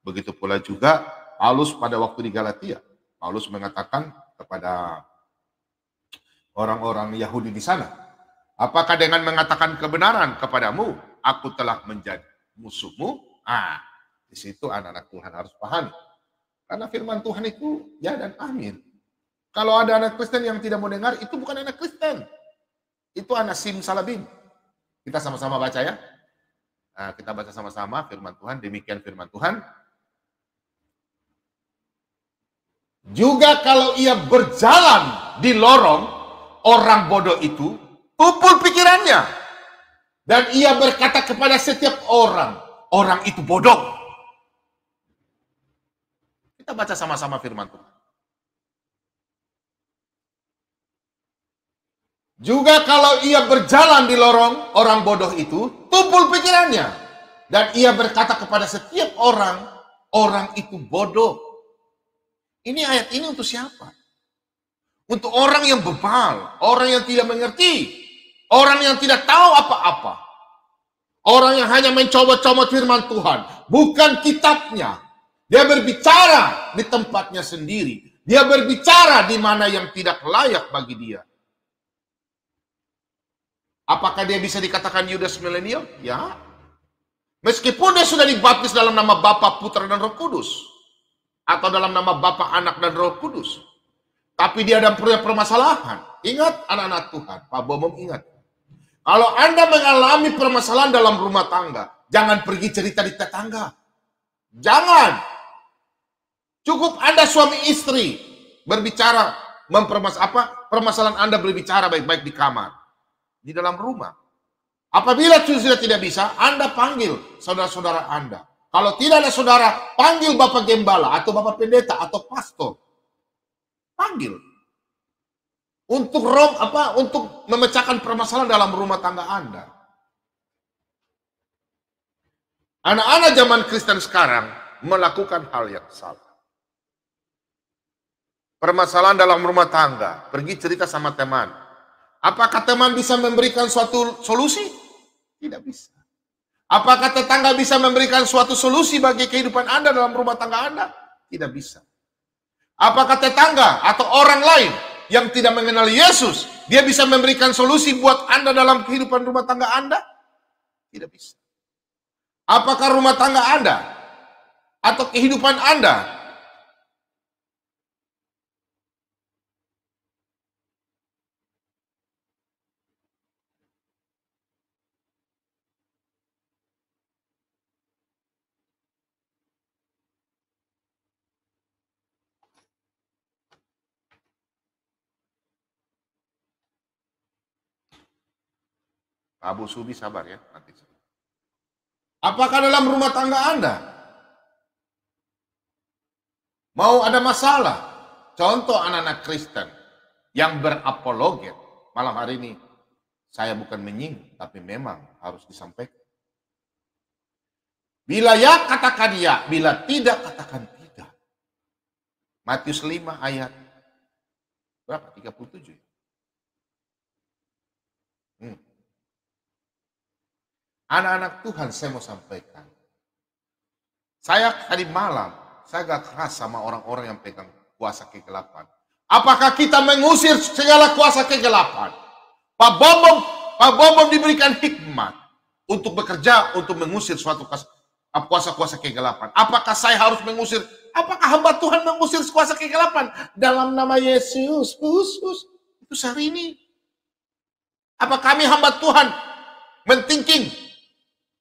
begitu pula juga Paulus pada waktu di Galatia. Paulus mengatakan kepada orang-orang Yahudi di sana, apakah dengan mengatakan kebenaran kepadamu, aku telah menjadi musuhmu? Ah, di situ anak-anak Tuhan harus pahami. Karena firman Tuhan itu ya dan amin. Kalau ada anak Kristen yang tidak mau dengar, itu bukan anak Kristen. Itu anak simsalabim. Kita sama-sama baca ya. Nah, kita baca sama-sama firman Tuhan. Demikian firman Tuhan. Juga kalau ia berjalan di lorong, orang bodoh itu tumpul pikirannya. Dan ia berkata kepada setiap orang, orang itu bodoh. Kita baca sama-sama firman Tuhan. Juga kalau ia berjalan di lorong, orang bodoh itu tumpul pikirannya. Dan ia berkata kepada setiap orang, orang itu bodoh. Ini ayat ini untuk siapa? Untuk orang yang bebal, orang yang tidak mengerti, orang yang tidak tahu apa-apa. Orang yang hanya mencomot-comot firman Tuhan, bukan kitabnya. Dia berbicara di tempatnya sendiri. Dia berbicara di mana yang tidak layak bagi dia. Apakah dia bisa dikatakan Yudas milenial? Ya. Meskipun dia sudah dibaptis dalam nama Bapa, Putra, dan Roh Kudus. Atau dalam nama Bapa, Anak, dan Roh Kudus. Tapi dia ada permasalahan. Ingat anak-anak Tuhan, Pak Bomom ingat. Kalau Anda mengalami permasalahan dalam rumah tangga, jangan pergi cerita di tetangga. Jangan. Cukup Anda suami istri berbicara, permasalahan Anda berbicara baik-baik di kamar, di dalam rumah. Apabila sudah tidak bisa, Anda panggil saudara-saudara Anda. Kalau tidak ada saudara, panggil Bapak Gembala atau Bapak Pendeta atau Pastor. Panggil. Untuk memecahkan permasalahan dalam rumah tangga Anda. Anak-anak zaman Kristen sekarang melakukan hal yang salah. Permasalahan dalam rumah tangga, pergi cerita sama teman. Apakah teman bisa memberikan suatu solusi? Tidak bisa. Apakah tetangga bisa memberikan suatu solusi bagi kehidupan Anda dalam rumah tangga Anda? Tidak bisa. Apakah tetangga atau orang lain yang tidak mengenal Yesus, dia bisa memberikan solusi buat Anda dalam kehidupan rumah tangga Anda? Tidak bisa. Apakah rumah tangga Anda atau kehidupan Anda Abu Subi sabar ya nanti. Apakah dalam rumah tangga Anda mau ada masalah? Contoh anak-anak Kristen yang berapologet. Malam hari ini saya bukan menyinggung, tapi memang harus disampaikan. Bila ya katakan ya, bila tidak katakan tidak. Matius 5 ayat berapa? 37. Anak-anak Tuhan, saya mau sampaikan. Saya tadi malam, saya agak keras sama orang-orang yang pegang kuasa kegelapan. Apakah kita mengusir segala kuasa kegelapan? Pak Bomom diberikan hikmat untuk bekerja, untuk mengusir suatu kuasa-kuasa kegelapan. Apakah saya harus mengusir? Apakah hamba Tuhan mengusir kuasa kegelapan? Dalam nama Yesus, itu sehari ini. Apa kami hamba Tuhan men-thinking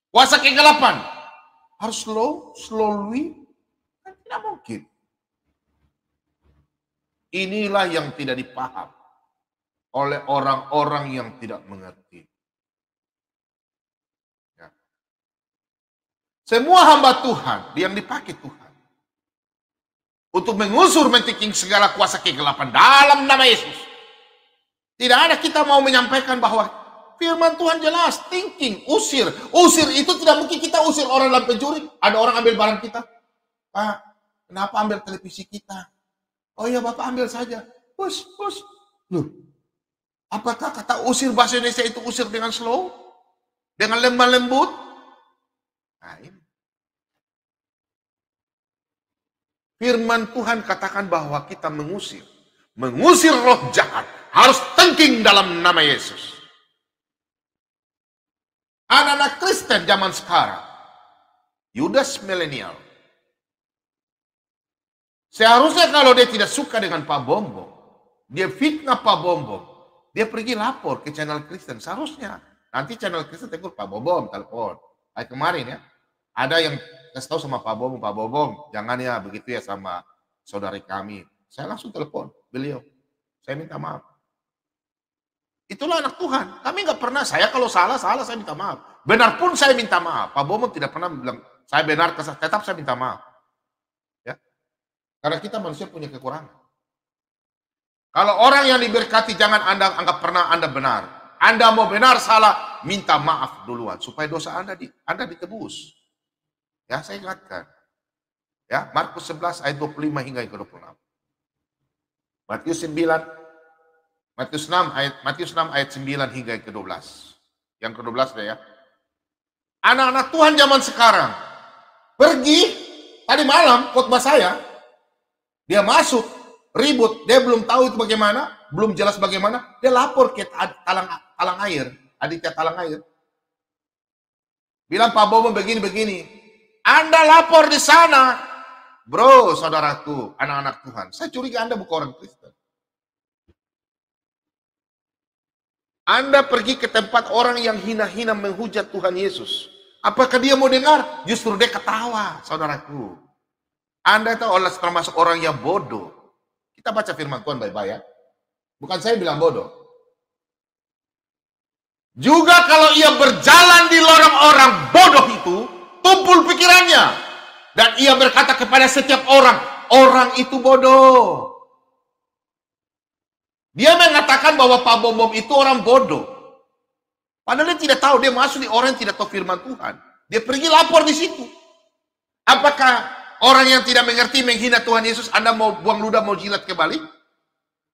kuasa kegelapan harus slowly? Kan tidak mungkin. Inilah yang tidak dipaham oleh orang-orang yang tidak mengerti. Ya. Semua hamba Tuhan yang dipakai Tuhan untuk mengusur men-thinking segala kuasa kegelapan dalam nama Yesus. Tidak ada kita mau menyampaikan bahwa firman Tuhan jelas, thinking, usir. Usir itu tidak mungkin kita usir orang dalam pencuri. Ada orang ambil barang kita. Pak, kenapa ambil televisi kita? Oh iya Bapak ambil saja. Push. Loh, apakah kata usir bahasa Indonesia itu usir dengan slow? Dengan lemah lembut? Nah ini. Firman Tuhan katakan bahwa kita mengusir roh jahat. Harus thinking dalam nama Yesus. Anak-anak Kristen zaman sekarang, Yudas milenial. Seharusnya kalau dia tidak suka dengan Pak Bombom, dia fitnah Pak Bombom, dia pergi lapor ke channel Kristen. Seharusnya nanti channel Kristen tegur Pak Bombom, telepon. Kayak kemarin ya, ada yang kasih tahu sama Pak Bombom, jangan ya begitu ya sama saudari kami. Saya langsung telepon beliau, saya minta maaf. Itulah anak Tuhan. Kami nggak pernah, saya kalau salah saya minta maaf. Benar pun saya minta maaf. Pak Bombom tidak pernah bilang, saya benar, tetap saya minta maaf. Ya, karena kita manusia punya kekurangan. Kalau orang yang diberkati, jangan Anda anggap pernah Anda benar. Anda mau benar, salah, minta maaf duluan. Supaya dosa Anda ditebus. Ya, saya ingatkan. Ya, Markus 11 ayat 25 hingga ke 26. Matius 6 ayat 9 hingga ke 12. Yang ke-12 ya. Anak-anak Tuhan zaman sekarang pergi, tadi malam khotbah saya, dia masuk, ribut, dia belum tahu itu bagaimana, belum jelas bagaimana, dia lapor ke talang air, Aditya Talang Air. Bilang Pak Bobo begini-begini. Anda lapor di sana. Bro, saudaraku, anak-anak Tuhan, saya curiga Anda bukan orang Kristen. Anda pergi ke tempat orang yang hina-hina menghujat Tuhan Yesus. Apakah dia mau dengar? Justru dia ketawa, saudaraku. Anda itu termasuk orang yang bodoh. Kita baca firman Tuhan baik-baik ya. Bukan saya bilang bodoh. Juga kalau ia berjalan di lorong orang bodoh itu, tumpul pikirannya. Dan ia berkata kepada setiap orang, orang itu bodoh. Dia mengatakan bahwa Pak Bom itu orang bodoh. Padahal dia tidak tahu, dia masuk di orang yang tidak tahu firman Tuhan. Dia pergi lapor di situ. Apakah orang yang tidak mengerti menghina Tuhan Yesus, Anda mau buang ludah, mau jilat kembali?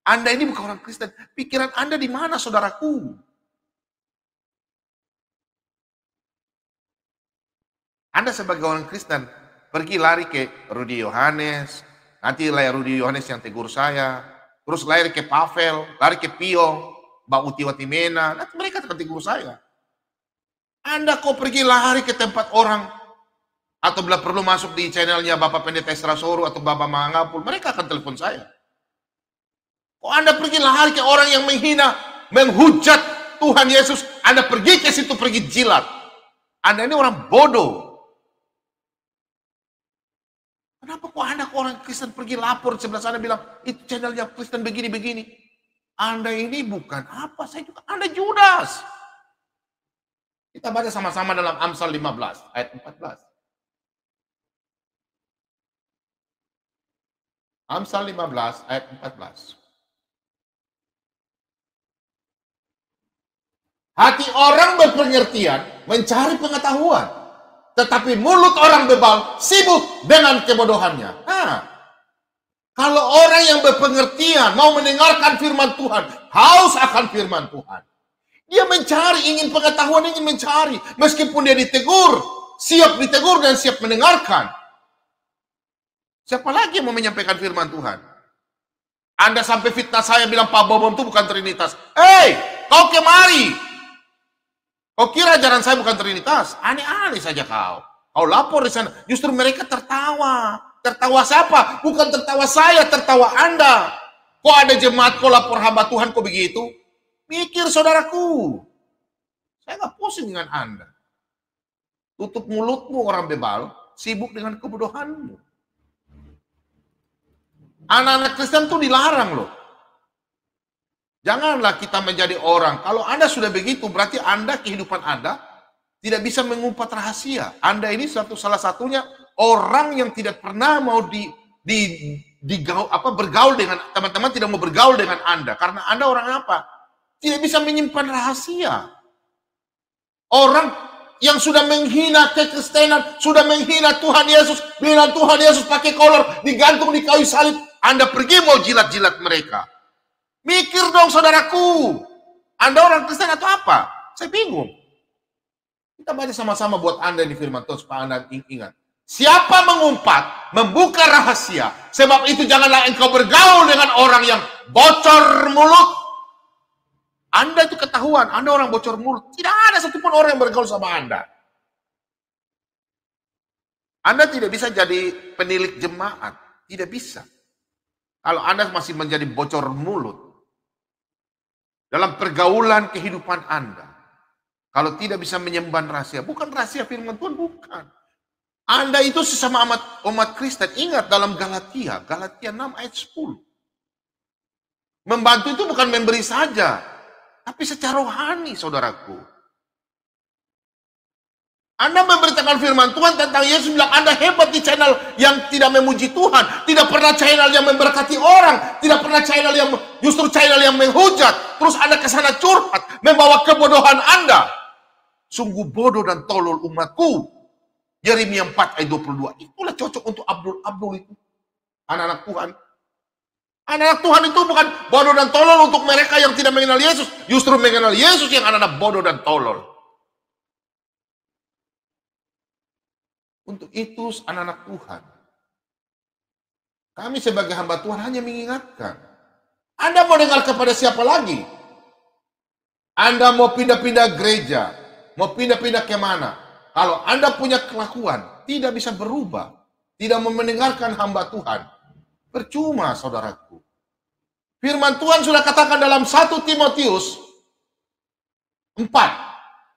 Anda ini bukan orang Kristen. Pikiran Anda di mana, saudaraku? Anda sebagai orang Kristen, pergi lari ke Rudi Yohanes, nanti lah Rudi Yohanes yang tegur saya, terus lari ke Pavel, lari ke Pio, Mbak Uti Watimena, nanti mereka akan tegur saya. Anda kok pergi lari ke tempat orang, atau bila perlu masuk di channelnya Bapak Pendeta Esra Soru atau Bapak Mangapul, mereka akan telepon saya. Kok Anda pergi lari ke orang yang menghina, menghujat Tuhan Yesus, Anda pergi ke situ, pergi jilat. Anda ini orang bodoh. Kenapa kok Anda orang Kristen pergi lapor sebelah sana bilang, itu channelnya Kristen begini-begini. Anda ini bukan apa, saya juga, Anda Judas. Kita baca sama-sama dalam Amsal 15, ayat 14. Amsal 15, ayat 14. Hati orang berpengertian mencari pengetahuan. Tetapi mulut orang bebal sibuk dengan kebodohannya. Kalau orang yang berpengertian mau mendengarkan firman Tuhan, haus akan firman Tuhan, dia mencari, ingin pengetahuan, ingin mencari. Meskipun dia ditegur, siap ditegur dan siap mendengarkan. Siapa lagi yang mau menyampaikan firman Tuhan? Anda sampai fitnah saya bilang Pak Bobom itu bukan Trinitas. Hei, kau kemari. Kau kira ajaran saya bukan Trinitas? Aneh-aneh saja kau. Kau lapor di sana. Justru mereka tertawa. Tertawa siapa? Bukan tertawa saya, tertawa Anda. Kok ada jemaat kau lapor hamba Tuhan kok begitu? Mikir saudaraku. Saya nggak pusing dengan Anda. Tutup mulutmu orang bebal, sibuk dengan kebodohanmu. Anak-anak Kristen tuh dilarang loh. Janganlah kita menjadi orang. Kalau Anda sudah begitu, berarti Anda, kehidupan Anda tidak bisa mengumpat rahasia. Anda ini salah satunya orang yang tidak pernah mau bergaul dengan teman-teman, tidak mau bergaul dengan Anda. Karena Anda orang apa? Tidak bisa menyimpan rahasia. Orang yang sudah menghina kekristenan, sudah menghina Tuhan Yesus, bilang Tuhan Yesus pakai kolor, digantung di kayu salib. Anda pergi mau jilat-jilat mereka. Mikir dong saudaraku. Anda orang Kristen atau apa? Saya bingung. Kita baca sama-sama buat Anda di firman Tuhan supaya Anda ingat. Siapa mengumpat, membuka rahasia. Sebab itu janganlah engkau bergaul dengan orang yang bocor mulut. Anda itu ketahuan, Anda orang bocor mulut. Tidak ada satupun orang yang bergaul sama Anda. Anda tidak bisa jadi penilik jemaat. Tidak bisa. Kalau Anda masih menjadi bocor mulut. Dalam pergaulan kehidupan Anda. Kalau tidak bisa menyemban rahasia. Bukan rahasia firman Tuhan, bukan. Anda itu sesama umat Kristen. Ingat dalam Galatia 6 ayat 10. Membantu itu bukan memberi saja. Tapi secara rohani, saudaraku. Anda memberitakan firman Tuhan tentang Yesus, bilang Anda hebat di channel yang tidak memuji Tuhan. Tidak pernah channel yang memberkati orang. Tidak pernah channel yang justru channel yang menghujat. Terus Anda ke sana curhat, membawa kebodohan Anda. Sungguh bodoh dan tolol umatku. Yeremia 4 ayat 22. Itulah cocok untuk Abdul itu. Anak-anak Tuhan. Anak-anak Tuhan itu bukan bodoh dan tolol untuk mereka yang tidak mengenal Yesus. Justru mengenal Yesus yang anak-anak bodoh dan tolol. Untuk itu anak-anak Tuhan, kami sebagai hamba Tuhan hanya mengingatkan. Anda mau dengar kepada siapa lagi? Anda mau pindah-pindah gereja, mau pindah-pindah kemana? Kalau Anda punya kelakuan, tidak bisa berubah, tidak mau mendengarkan hamba Tuhan, percuma saudaraku. Firman Tuhan sudah katakan dalam 1 Timotius 4,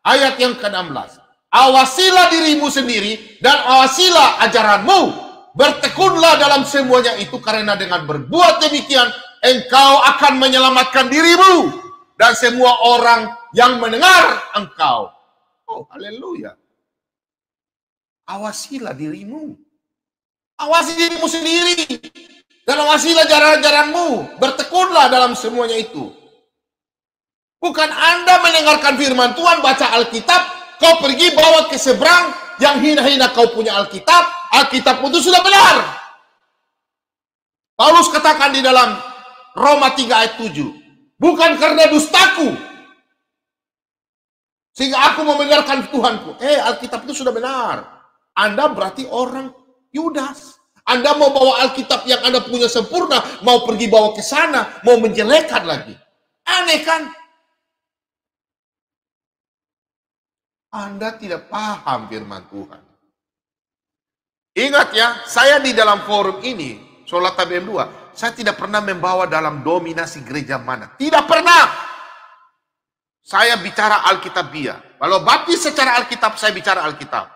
ayat yang ke-16. Awasilah dirimu sendiri dan awasilah ajaranmu. Bertekunlah dalam semuanya itu, karena dengan berbuat demikian engkau akan menyelamatkan dirimu dan semua orang yang mendengar engkau. Oh, haleluya. Awasilah dirimu. Awasi dirimu sendiri dan awasilah ajaran-ajaranmu. Bertekunlah dalam semuanya itu. Bukan Anda mendengarkan firman Tuhan, baca Alkitab, kau pergi bawa ke seberang yang hina-hina kau punya Alkitab. Alkitab itu sudah benar. Paulus katakan di dalam Roma 3 ayat 7. Bukan karena dustaku sehingga aku membenarkan Tuhanku. Alkitab itu sudah benar. Anda berarti orang Yudas. Anda mau bawa Alkitab yang Anda punya sempurna, mau pergi bawa ke sana, mau menjelekkan lagi. Aneh kan? Anda tidak paham firman Tuhan. Ingat ya, saya di dalam forum ini, Solat TBM 2, saya tidak pernah membawa dalam dominasi gereja mana. Tidak pernah. Saya bicara Alkitabiah. Kalau baptis secara Alkitab, saya bicara Alkitab.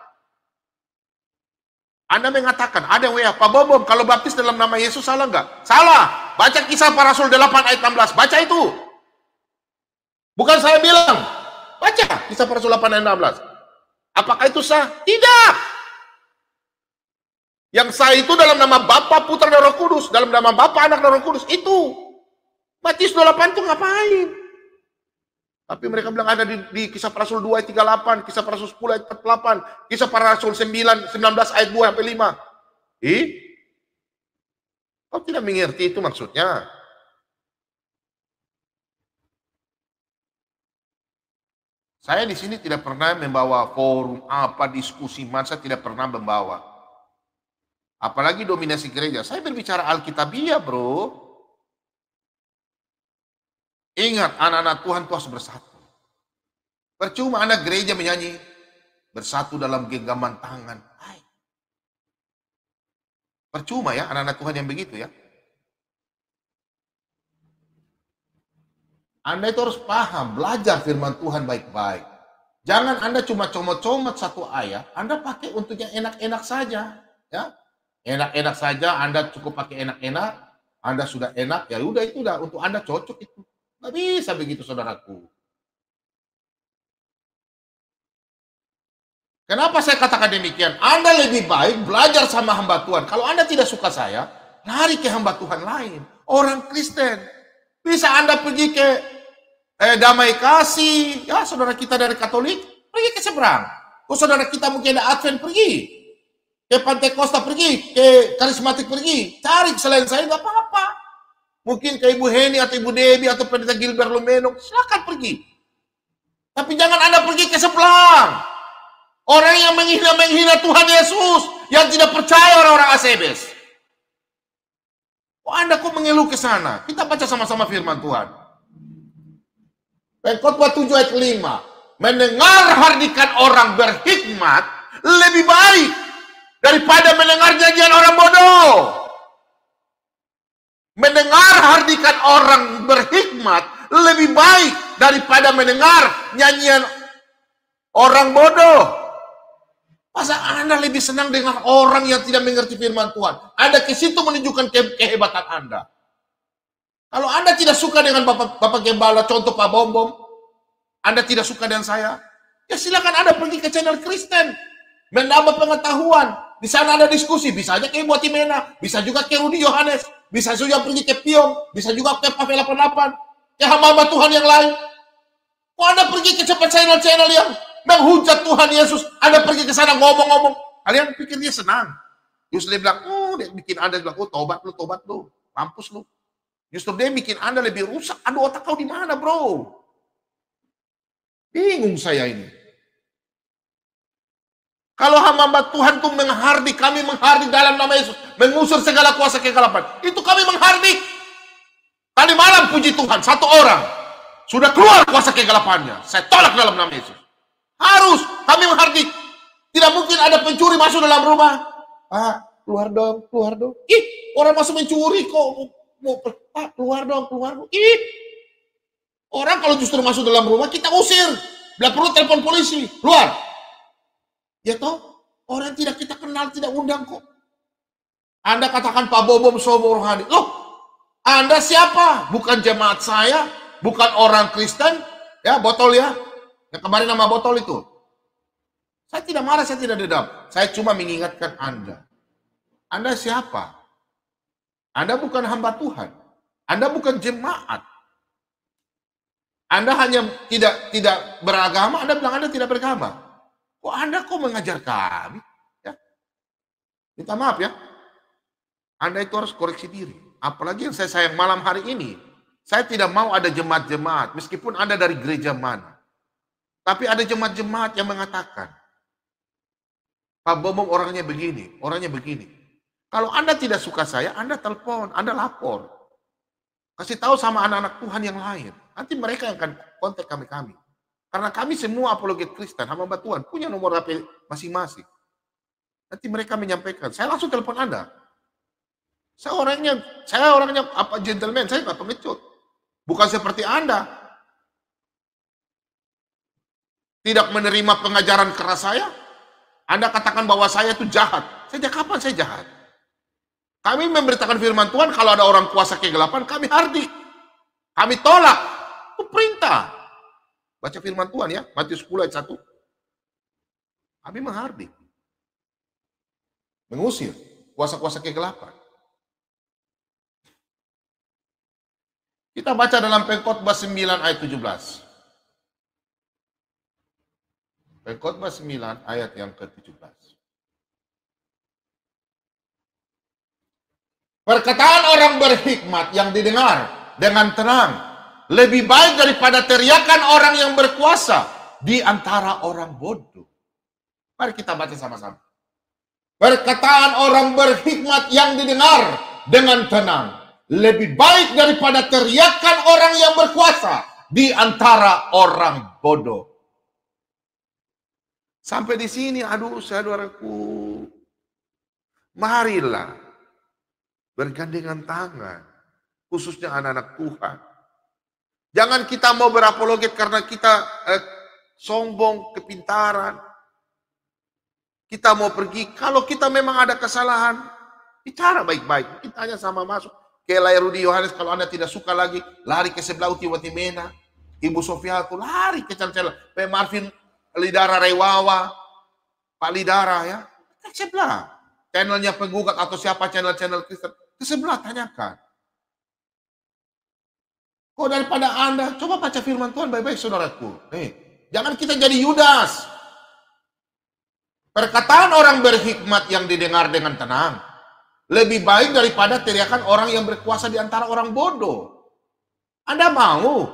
Anda mengatakan, ada WA, Pak Bom, kalau baptis dalam nama Yesus salah nggak? Salah. Baca Kisah Para Rasul 8 ayat 16. Baca itu. Bukan saya bilang. Baca Kisah Para Rasul 8 ayat 16. Apakah itu sah? Tidak. Yang sah itu dalam nama Bapa, Putra, dan Roh Kudus. Dalam nama Bapa, Anak, dan Roh Kudus. Itu. Matius 28 itu ngapain? Tapi mereka bilang ada di Kisah Para Rasul 2 ayat 38, Kisah Para Rasul 10 ayat 48, Kisah Para Rasul 19 ayat 2 sampai 5. Kau tidak mengerti itu maksudnya. Saya di sini tidak pernah membawa forum apa, diskusi masa, tidak pernah membawa. Apalagi dominasi gereja. Saya berbicara Alkitabiah, bro. Ingat, anak-anak Tuhan itu harus bersatu. Percuma anak gereja menyanyi bersatu dalam genggaman tangan. Percuma ya anak-anak Tuhan yang begitu ya. Anda itu harus paham, belajar firman Tuhan baik-baik. Jangan Anda cuma comot-comot satu ayat, Anda pakai untuk yang enak-enak saja, ya. Enak-enak saja, Anda cukup pakai enak-enak, Anda sudah enak, ya udah itu udah untuk Anda cocok itu. Nggak bisa begitu saudaraku. Kenapa saya katakan demikian? Anda lebih baik belajar sama hamba Tuhan. Kalau Anda tidak suka saya, lari ke hamba Tuhan lain. Orang Kristen. Bisa Anda pergi ke Damai Kasih, ya saudara kita dari Katolik, pergi ke seberang. Oh saudara kita mungkin ada Advent, pergi. Ke Pantai Kosta pergi, ke Karismatik pergi. Cari selain saya nggak apa-apa. Mungkin ke Ibu Heni atau Ibu Debbie atau Pendeta Gilbert Lumeno, silakan pergi. Tapi jangan Anda pergi ke sebelah. Orang yang menghina Tuhan Yesus, yang tidak percaya orang-orang Asebes. Anda kok mengeluh ke sana? Kita baca sama-sama firman Tuhan. Pengkhotbah 7 ayat 5. Mendengar hardikan orang berhikmat lebih baik daripada mendengar nyanyian orang bodoh. Mendengar hardikan orang berhikmat lebih baik daripada mendengar nyanyian orang bodoh. Masa Anda lebih senang dengan orang yang tidak mengerti firman Tuhan? Anda ke situ menunjukkan kehebatan Anda. Kalau Anda tidak suka dengan Bapak Gembala, contoh Pak Bom, Anda tidak suka dengan saya, ya silakan Anda pergi ke channel Kristen, menambah pengetahuan. Di sana ada diskusi, bisa aja ke Ibu Atimena, bisa juga ke Rudi Yohanes, bisa juga pergi ke Piom, bisa juga ke Pavel 88, ke hamba-hamba Tuhan yang lain. Kok Anda pergi ke channel-channel yang menghujat Tuhan Yesus, Anda pergi ke sana ngomong-ngomong, kalian pikir dia senang? Justru dia bilang, dia bikin Anda bilang, tobat lu, mampus lu. Justru dia bikin Anda lebih rusak. Aduh, otak kau di mana, bro? Bingung saya ini. Kalau hamba Tuhan itu menghardik, kami menghardik dalam nama Yesus, mengusir segala kuasa kegelapan. Itu kami menghardik. Tadi malam puji Tuhan, satu orang sudah keluar kuasa kegelapannya. Saya tolak dalam nama Yesus. Harus kami menghardik. Tidak mungkin ada pencuri masuk dalam rumah. Pak, keluar dong, keluar dong. Ih, orang masuk mencuri kok. Pak, keluar dong, keluar dong. Ih, orang kalau justru masuk dalam rumah, kita usir. Bila perlu telepon polisi, keluar. Ya toh, orang tidak kita kenal, tidak undang kok. Anda katakan Pak Bobom Sobo Rohani. Loh, Anda siapa? Bukan jemaat saya, bukan orang Kristen. Ya, botol ya. Yang kemarin nama botol itu. Saya tidak marah, saya tidak dendam. Saya cuma mengingatkan Anda. Anda siapa? Anda bukan hamba Tuhan. Anda bukan jemaat. Anda hanya tidak beragama, Anda bilang Anda tidak beragama. Kok Anda mengajar kami? Ya. Minta maaf ya. Anda itu harus koreksi diri. Apalagi yang saya sayang malam hari ini. Saya tidak mau ada jemaat-jemaat. Meskipun Anda dari gereja mana. Tapi ada jemaat-jemaat yang mengatakan. Pak Bobom orangnya begini. Orangnya begini. Kalau Anda tidak suka saya, Anda telepon. Anda lapor. Kasih tahu sama anak-anak Tuhan yang lain. Nanti mereka yang akan kontak kami. Karena kami semua apologet Kristen, hamba Tuhan, punya nomor HP masing-masing. Nanti mereka menyampaikan, saya langsung telepon Anda. Saya orangnya apa gentleman, saya nggak pengecut. Bukan seperti Anda. Tidak menerima pengajaran keras saya. Anda katakan bahwa saya itu jahat. Sejak kapan saya jahat? Kami memberitakan firman Tuhan, kalau ada orang kuasa kegelapan, kami hardik. Kami tolak. Itu perintah. Baca firman Tuhan ya, Matius 10 ayat 1. Kami menghardik. Mengusir kuasa-kuasa kegelapan. Kita baca dalam Pengkhotbah 9 ayat 17. Pengkhotbah 9 ayat yang ke-17. Perkataan orang berhikmat yang didengar dengan tenang lebih baik daripada teriakan orang yang berkuasa di antara orang bodoh. Mari kita baca sama-sama. Perkataan orang berhikmat yang didengar dengan tenang lebih baik daripada teriakan orang yang berkuasa di antara orang bodoh. Sampai di sini, aduh saudaraku, marilah bergandengan tangan, khususnya anak-anak Tuhan. Jangan kita mau berapologet karena kita sombong, kepintaran. Kita mau pergi, kalau kita memang ada kesalahan, bicara baik-baik. Kita hanya sama masuk. Kayak Rudi Yohanes, kalau Anda tidak suka lagi, lari ke sebelah Uti Watimena. Ibu Sofia itu lari ke channel. Pak Marvin Lidara Rewawa, Pak Lidara ya. Ke sebelah. Channelnya penggugat atau siapa channel-channel Kristen. Ke sebelah tanyakan. Kok daripada Anda, coba baca firman Tuhan baik-baik saudaraku. Nih, jangan kita jadi Yudas. Perkataan orang berhikmat yang didengar dengan tenang lebih baik daripada teriakan orang yang berkuasa di antara orang bodoh. Anda mau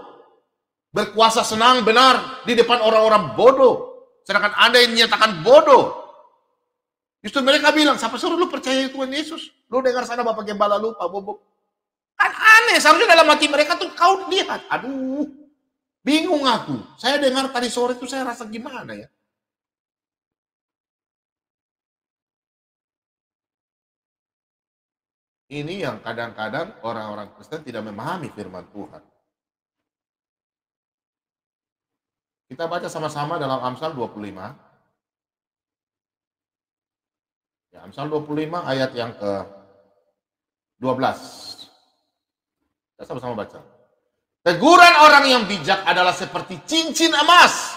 berkuasa senang benar di depan orang-orang bodoh, sedangkan Anda yang menyatakan bodoh. Justru mereka bilang, siapa suruh lu percaya Tuhan Yesus? Lu dengar sana Bapak Gembala lu, Pak Bobo. Kan aneh, seharusnya dalam hati mereka tuh kau lihat. Aduh, bingung aku. Saya dengar tadi sore itu saya rasa gimana ya. Ini yang kadang-kadang orang-orang Kristen tidak memahami firman Tuhan. Kita baca sama-sama dalam Amsal 25. Ya, Amsal 25 ayat yang ke-12. Kita sama-sama baca. Teguran orang yang bijak adalah seperti cincin emas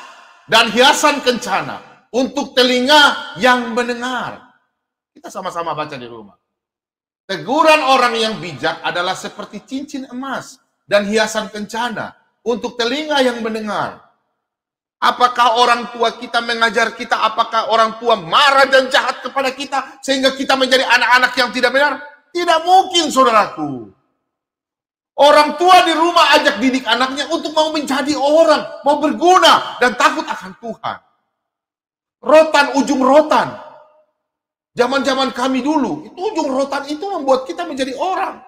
dan hiasan kencana untuk telinga yang mendengar. Kita sama-sama baca di rumah. Teguran orang yang bijak adalah seperti cincin emas dan hiasan kencana untuk telinga yang mendengar. Apakah orang tua kita mengajar kita? Apakah orang tua marah dan jahat kepada kita sehingga kita menjadi anak-anak yang tidak benar? Tidak mungkin, saudaraku. Orang tua di rumah ajak didik anaknya untuk mau menjadi orang, mau berguna dan takut akan Tuhan. Rotan, ujung rotan. Zaman-zaman kami dulu, itu ujung rotan itu membuat kita menjadi orang.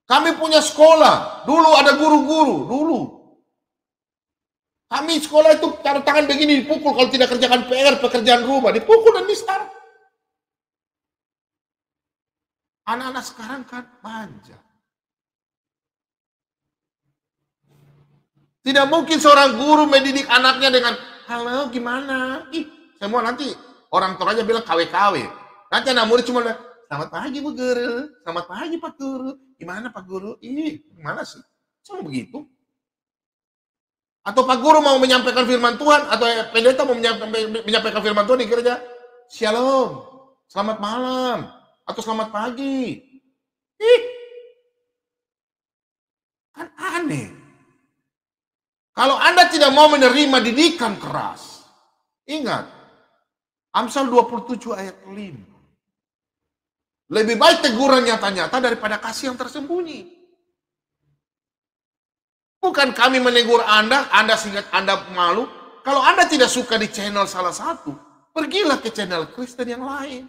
Kami punya sekolah, dulu ada guru-guru, dulu. Kami sekolah itu taruh tangan begini dipukul kalau tidak kerjakan PR, pekerjaan rumah, dipukul dan di-start. Anak-anak sekarang kan manja. Tidak mungkin seorang guru mendidik anaknya dengan, halo gimana? Semua nanti orang tuanya bilang KW-KW. Nanti anak murid cuma bilang, selamat pagi Bu Guru, selamat pagi Pak Guru. Gimana Pak Guru? Gimana sih? Cuma begitu. Atau Pak Guru mau menyampaikan firman Tuhan, atau pendeta mau menyampaikan firman Tuhan di gereja, Shalom, selamat malam, atau selamat pagi. Kan aneh. Kalau Anda tidak mau menerima didikan keras, ingat, Amsal 27 ayat 5. Lebih baik teguran nyata-nyata daripada kasih yang tersembunyi. Bukan kami menegur Anda sehingga Anda malu. Kalau Anda tidak suka di channel salah satu, pergilah ke channel Kristen yang lain.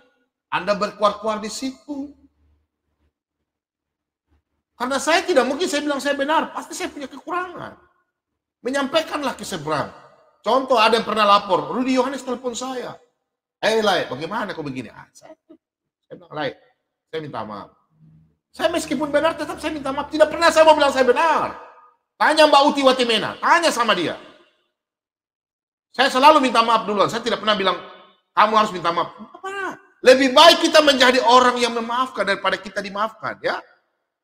Anda berkuar-kuar di situ. Karena saya tidak mungkin saya bilang saya benar, pasti saya punya kekurangan. Menyampaikanlah ke seberang. Contoh ada yang pernah lapor, Rudy Yohanes telepon saya. Lai, bagaimana kau begini? Saya bilang, Lai, saya minta maaf. Saya meskipun benar, tetap saya minta maaf. Tidak pernah saya mau bilang saya benar. Tanya Mbak Uti Watimena, tanya sama dia. Saya selalu minta maaf duluan. Saya tidak pernah bilang, kamu harus minta maaf. Apa? Lebih baik kita menjadi orang yang memaafkan daripada kita dimaafkan. Ya,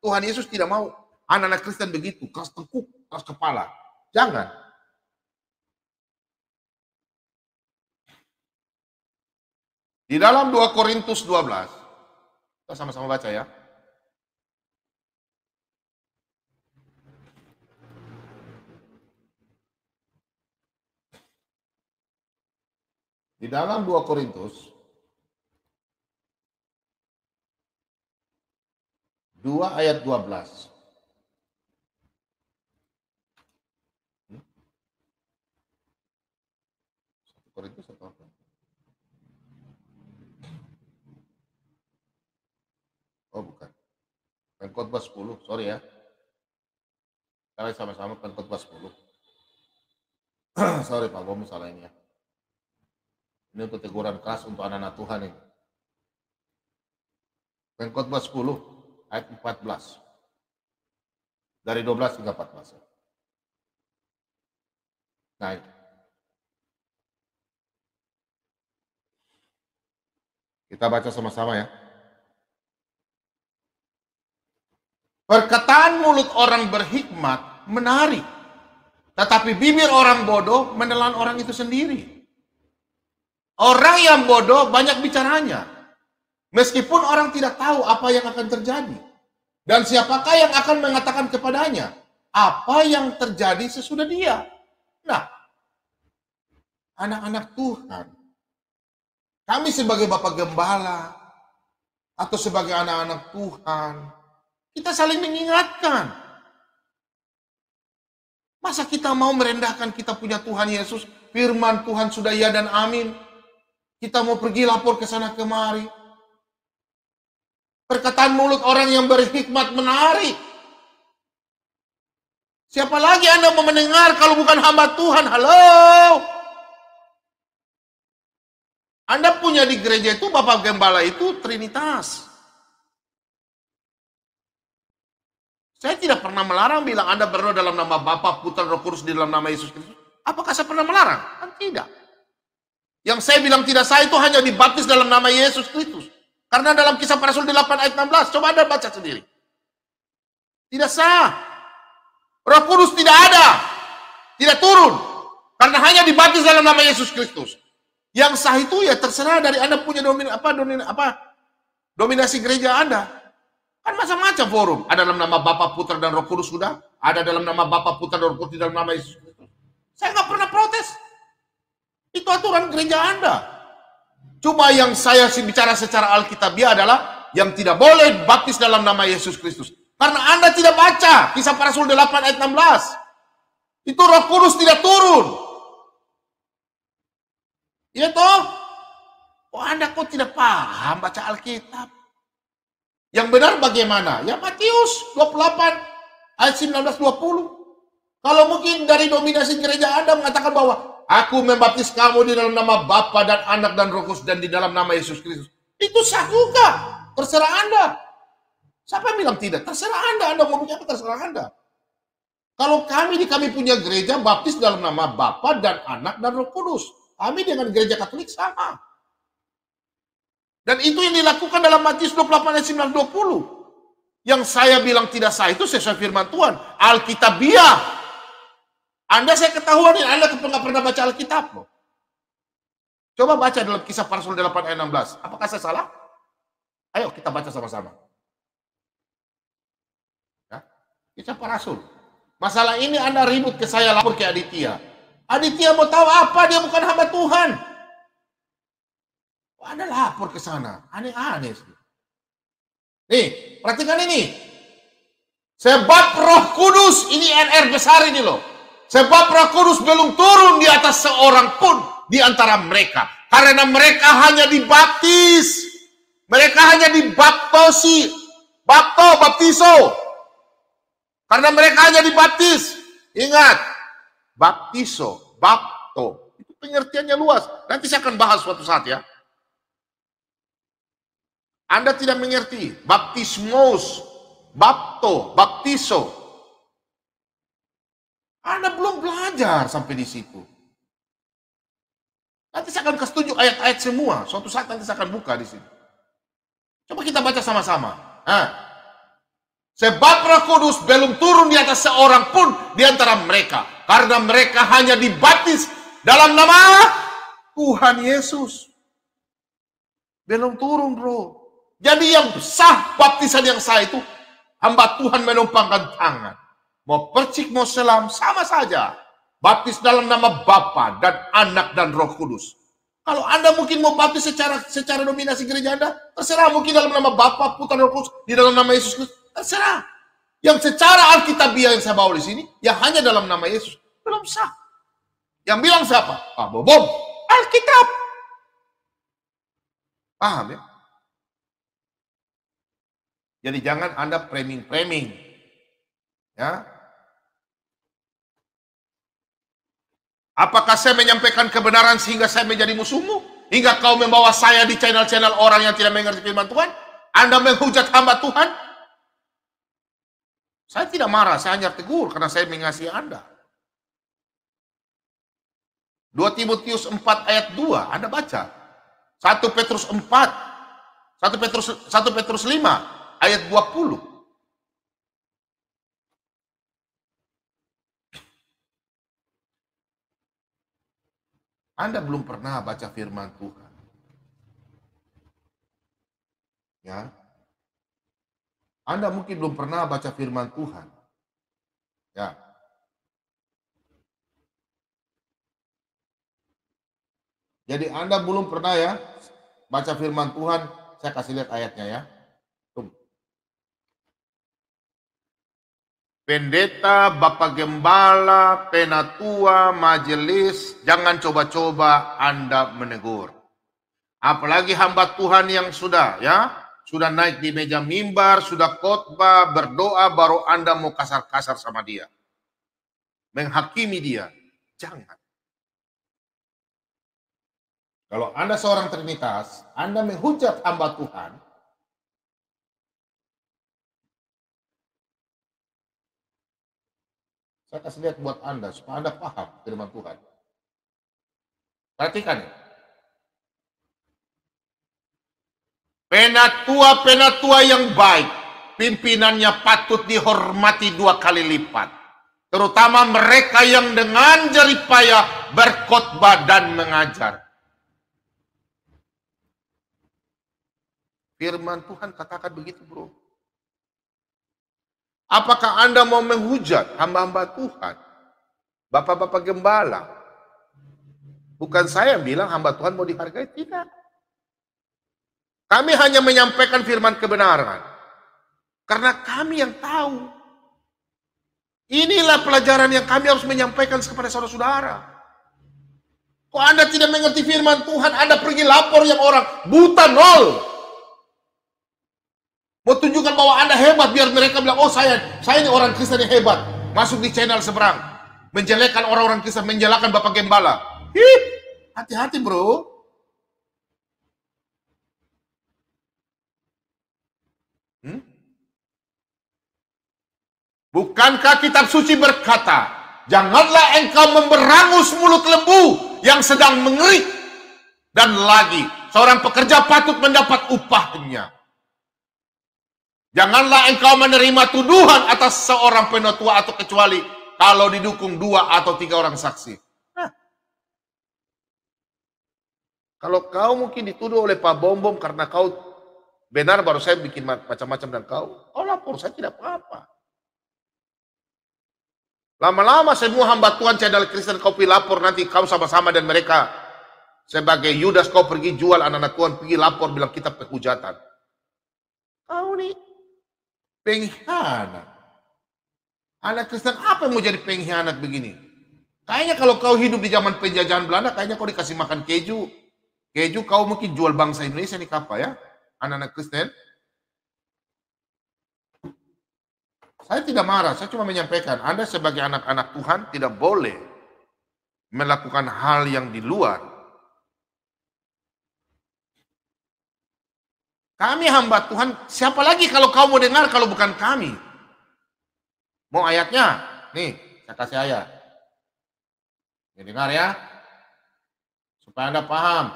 Tuhan Yesus tidak mau anak-anak Kristen begitu, keras tengkuk, keras kepala. Jangan. Di dalam 2 Korintus 12, kita sama-sama baca ya. Di dalam 2 Korintus 2 ayat 12. Korintus atau apa? Oh bukan. Pengkhotbah 10, sorry ya. Kita sama-sama Pengkhotbah 10. Sorry Pak, gue salah ini ya. Ini untuk teguran keras untuk anak-anak Tuhan ini. Pengkhotbah 10 ayat 14. Dari 12 hingga 14. Nah, kita baca sama-sama ya. Perkataan mulut orang berhikmat menarik, tetapi bibir orang bodoh menelan orang itu sendiri. Orang yang bodoh banyak bicaranya, meskipun orang tidak tahu apa yang akan terjadi. Dan siapakah yang akan mengatakan kepadanya apa yang terjadi sesudah dia? Nah, anak-anak Tuhan, kami sebagai Bapak Gembala atau sebagai anak-anak Tuhan, kita saling mengingatkan. Masa kita mau merendahkan kita punya Tuhan Yesus, firman Tuhan sudah ya dan amin. Kita mau pergi lapor ke sana kemari. Perkataan mulut orang yang berhikmat menarik. Siapa lagi Anda mau mendengar kalau bukan hamba Tuhan? Halo? Anda punya di gereja itu, Bapak Gembala itu Trinitas. Saya tidak pernah melarang bilang Anda berdoa dalam nama Bapa, Putra, Roh Kudus di dalam nama Yesus Kristus. Apakah saya pernah melarang? Kan tidak. Yang saya bilang tidak sah itu hanya dibaptis dalam nama Yesus Kristus. Karena dalam Kisah Para Rasul 8 ayat 16, coba Anda baca sendiri. Tidak sah. Roh Kudus tidak ada. Tidak turun. Karena hanya dibaptis dalam nama Yesus Kristus. Yang sah itu ya terserah dari Anda punya dominasi gereja Anda. Kan macam-macam forum. Ada dalam nama Bapa, Putra, dan Roh Kudus sudah. Ada dalam nama Bapa, Putra, dan Roh Kudus di dalam nama Yesus Kristus. Saya nggak pernah protes. Itu aturan gereja Anda. Cuma yang saya bicara secara Alkitabiah adalah yang tidak boleh baptis dalam nama Yesus Kristus. Karena Anda tidak baca Kisah Para Rasul 8 ayat 16. Itu Roh Kudus tidak turun. Iya toh? Oh, Anda kok tidak paham baca Alkitab? Yang benar bagaimana? Ya Matius 28 ayat 19-20. Kalau mungkin dari dominasi gereja Anda mengatakan bahwa aku membaptis kamu di dalam nama Bapa dan Anak dan Roh Kudus dan di dalam nama Yesus Kristus. Itu sah juga. Terserah Anda. Siapa yang bilang tidak? Terserah Anda. Anda mau apa terserah Anda. Kalau kami punya gereja baptis dalam nama Bapa dan Anak dan Roh Kudus. Kami dengan gereja Katolik sama. Dan itu yang dilakukan dalam Matius 28 ayat 19-20. Yang saya bilang tidak sah itu sesuai firman Tuhan. Alkitabiah. Anda saya ketahuan Anda nggak pernah baca Alkitab. Coba baca dalam Kisah Para Rasul 8 ayat 16. Apakah saya salah? Ayo kita baca sama-sama. Ya? Kisah Para Rasul. Masalah ini Anda ribut ke saya, lapor ke Aditya. Aditya mau tahu apa? Dia bukan hamba Tuhan. Anda lapor ke sana. Aneh-aneh. Nih, perhatikan ini. Sebab Roh Kudus, ini NR besar ini loh. Sebab Roh Kudus belum turun di atas seorang pun di antara mereka. Karena mereka hanya dibaptis. Mereka hanya dibaptosi. Baptiso. Karena mereka hanya dibaptis. Ingat, baptiso, bapto. Itu pengertiannya luas. Nanti saya akan bahas suatu saat ya. Anda tidak mengerti. Baptismos, bapto, baptiso. Anda belum belajar sampai di situ. Nanti saya akan kasih tunjuk ayat-ayat semua. Suatu saat nanti saya akan buka di sini. Coba kita baca sama-sama. Sebab Roh Kudus belum turun di atas seorang pun di antara mereka. Karena mereka hanya dibaptis dalam nama Tuhan Yesus. Belum turun, bro. Jadi yang sah, baptisan yang sah itu hamba Tuhan menumpangkan tangan. Mau percik, mau selam, sama saja. Baptis dalam nama Bapa dan Anak dan Roh Kudus. Kalau Anda mungkin mau baptis secara dominasi gereja Anda, terserah. Mungkin dalam nama Bapa, Putra, Roh Kudus, di dalam nama Yesus Kristus, terserah. Yang secara Alkitabiah yang saya bawa di sini, ya hanya dalam nama Yesus, belum sah. Yang bilang siapa? Bom. Alkitab. Paham ya? Jadi jangan Anda framing. Ya. Apakah saya menyampaikan kebenaran sehingga saya menjadi musuhmu? Hingga kau membawa saya di channel-channel orang yang tidak mengerti firman Tuhan? Anda menghujat hamba Tuhan? Saya tidak marah, saya hanya tegur karena saya mengasihi Anda. 2 Timotius 4 ayat 2, Anda baca. 1 Petrus 4, 1 Petrus 5 ayat 20. Anda belum pernah baca firman Tuhan. Ya. Anda mungkin belum pernah baca firman Tuhan. Ya. Jadi Anda belum pernah ya baca firman Tuhan. Saya kasih lihat ayatnya ya. Pendeta, Bapak Gembala, Penatua, Majelis, jangan coba-coba Anda menegur. Apalagi hamba Tuhan yang sudah naik di meja mimbar, sudah khotbah, berdoa, baru Anda mau kasar-kasar sama dia. Menghakimi dia. Jangan. Kalau Anda seorang Trinitas, Anda menghujat hamba Tuhan, saya kasih lihat buat Anda, supaya Anda paham firman Tuhan. Perhatikan ya. Penatua-penatua yang baik, pimpinannya patut dihormati 2 kali lipat. Terutama mereka yang dengan jerih payah berkhotbah dan mengajar. Firman Tuhan katakan begitu, bro. Apakah Anda mau menghujat hamba-hamba Tuhan? Bapak-bapak gembala. Bukan saya yang bilang hamba Tuhan mau dihargai, tidak. Kami hanya menyampaikan firman kebenaran. Karena kami yang tahu. Inilah pelajaran yang kami harus menyampaikan kepada saudara-saudara. Kok Anda tidak mengerti firman Tuhan, Anda pergi lapor yang orang buta nol. Mau tunjukkan bahwa Anda hebat, biar mereka bilang, oh saya ini orang Kristen yang hebat. Masuk di channel seberang, menjelekkan orang-orang Kristen, menjelekkan Bapak Gembala. Hati-hati bro. Bukankah kitab suci berkata, janganlah engkau memberangus mulut lembu yang sedang mengerik. Dan lagi, seorang pekerja patut mendapat upahnya. Janganlah engkau menerima tuduhan atas seorang penutua atau kecuali kalau didukung 2 atau 3 orang saksi. Nah, kalau kau mungkin dituduh oleh Pak Bom karena kau benar, baru saya bikin macam-macam dan kau lapor, saya tidak apa-apa. Lama-lama semua hamba Tuhan channel Kristen kau pilih lapor, nanti kau sama-sama dan mereka. Sebagai Yudas kau pergi jual anak-anak Tuhan, pergi lapor bilang kita penghujatan. Kau nih pengkhianat. Anak Kristen apa yang mau jadi pengkhianat begini? Kayaknya kalau kau hidup di zaman penjajahan Belanda, kayaknya kau dikasih makan keju. Keju kau mungkin jual bangsa Indonesia nih apa ya? Anak-anak Kristen. Saya tidak marah, saya cuma menyampaikan, Anda sebagai anak-anak Tuhan tidak boleh melakukan hal yang di luar. Kami hamba Tuhan, siapa lagi kalau kau mau dengar kalau bukan kami? Mau ayatnya? Nih, saya kasih ayat. Ini dengar ya, supaya Anda paham.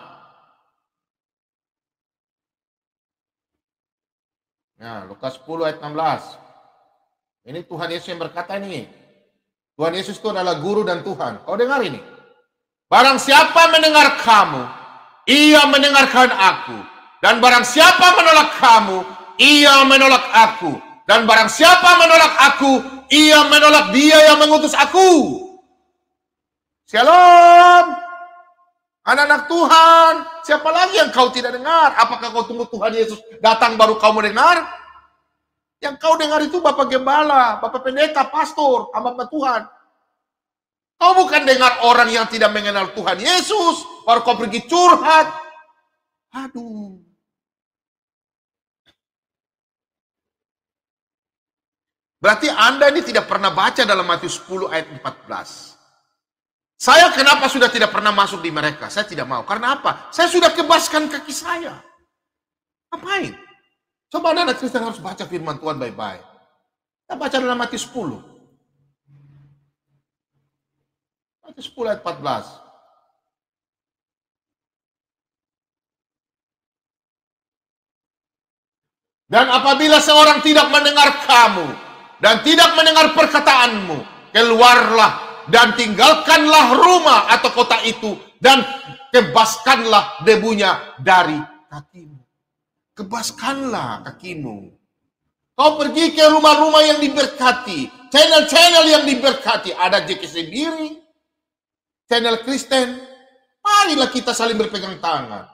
Ya, Lukas 10 ayat 16. Ini Tuhan Yesus yang berkata ini. Tuhan Yesus itu adalah guru dan Tuhan. Kau dengar ini. Barang siapa mendengar kamu, ia mendengarkan aku. Dan barang siapa menolak kamu, ia menolak aku. Dan barang siapa menolak aku, ia menolak dia yang mengutus aku. Shalom. Anak-anak Tuhan, siapa lagi yang kau tidak dengar? Apakah kau tunggu Tuhan Yesus datang baru kau mau dengar? Yang kau dengar itu Bapak Gembala, Bapak Pendeta, Pastor, hamba Tuhan. Kau bukan dengar orang yang tidak mengenal Tuhan Yesus, baru kau pergi curhat. Aduh. Berarti Anda ini tidak pernah baca dalam Matius 10 ayat 14. Saya kenapa sudah tidak pernah masuk di mereka? Saya tidak mau. Karena apa? Saya sudah kebaskan kaki saya. Ngapain? Coba anak Kristen harus baca firman Tuhan baik-baik. Kita baca dalam Matius 10. Matius 10 ayat 14. Dan apabila seorang tidak mendengar kamu dan tidak mendengar perkataanmu, keluarlah dan tinggalkanlah rumah atau kota itu dan kebaskanlah debunya dari kakimu. Kebaskanlah kakimu. Kau pergi ke rumah-rumah yang diberkati, channel-channel yang diberkati, ada JKC Biri, channel Kristen. Marilah kita saling berpegang tangan.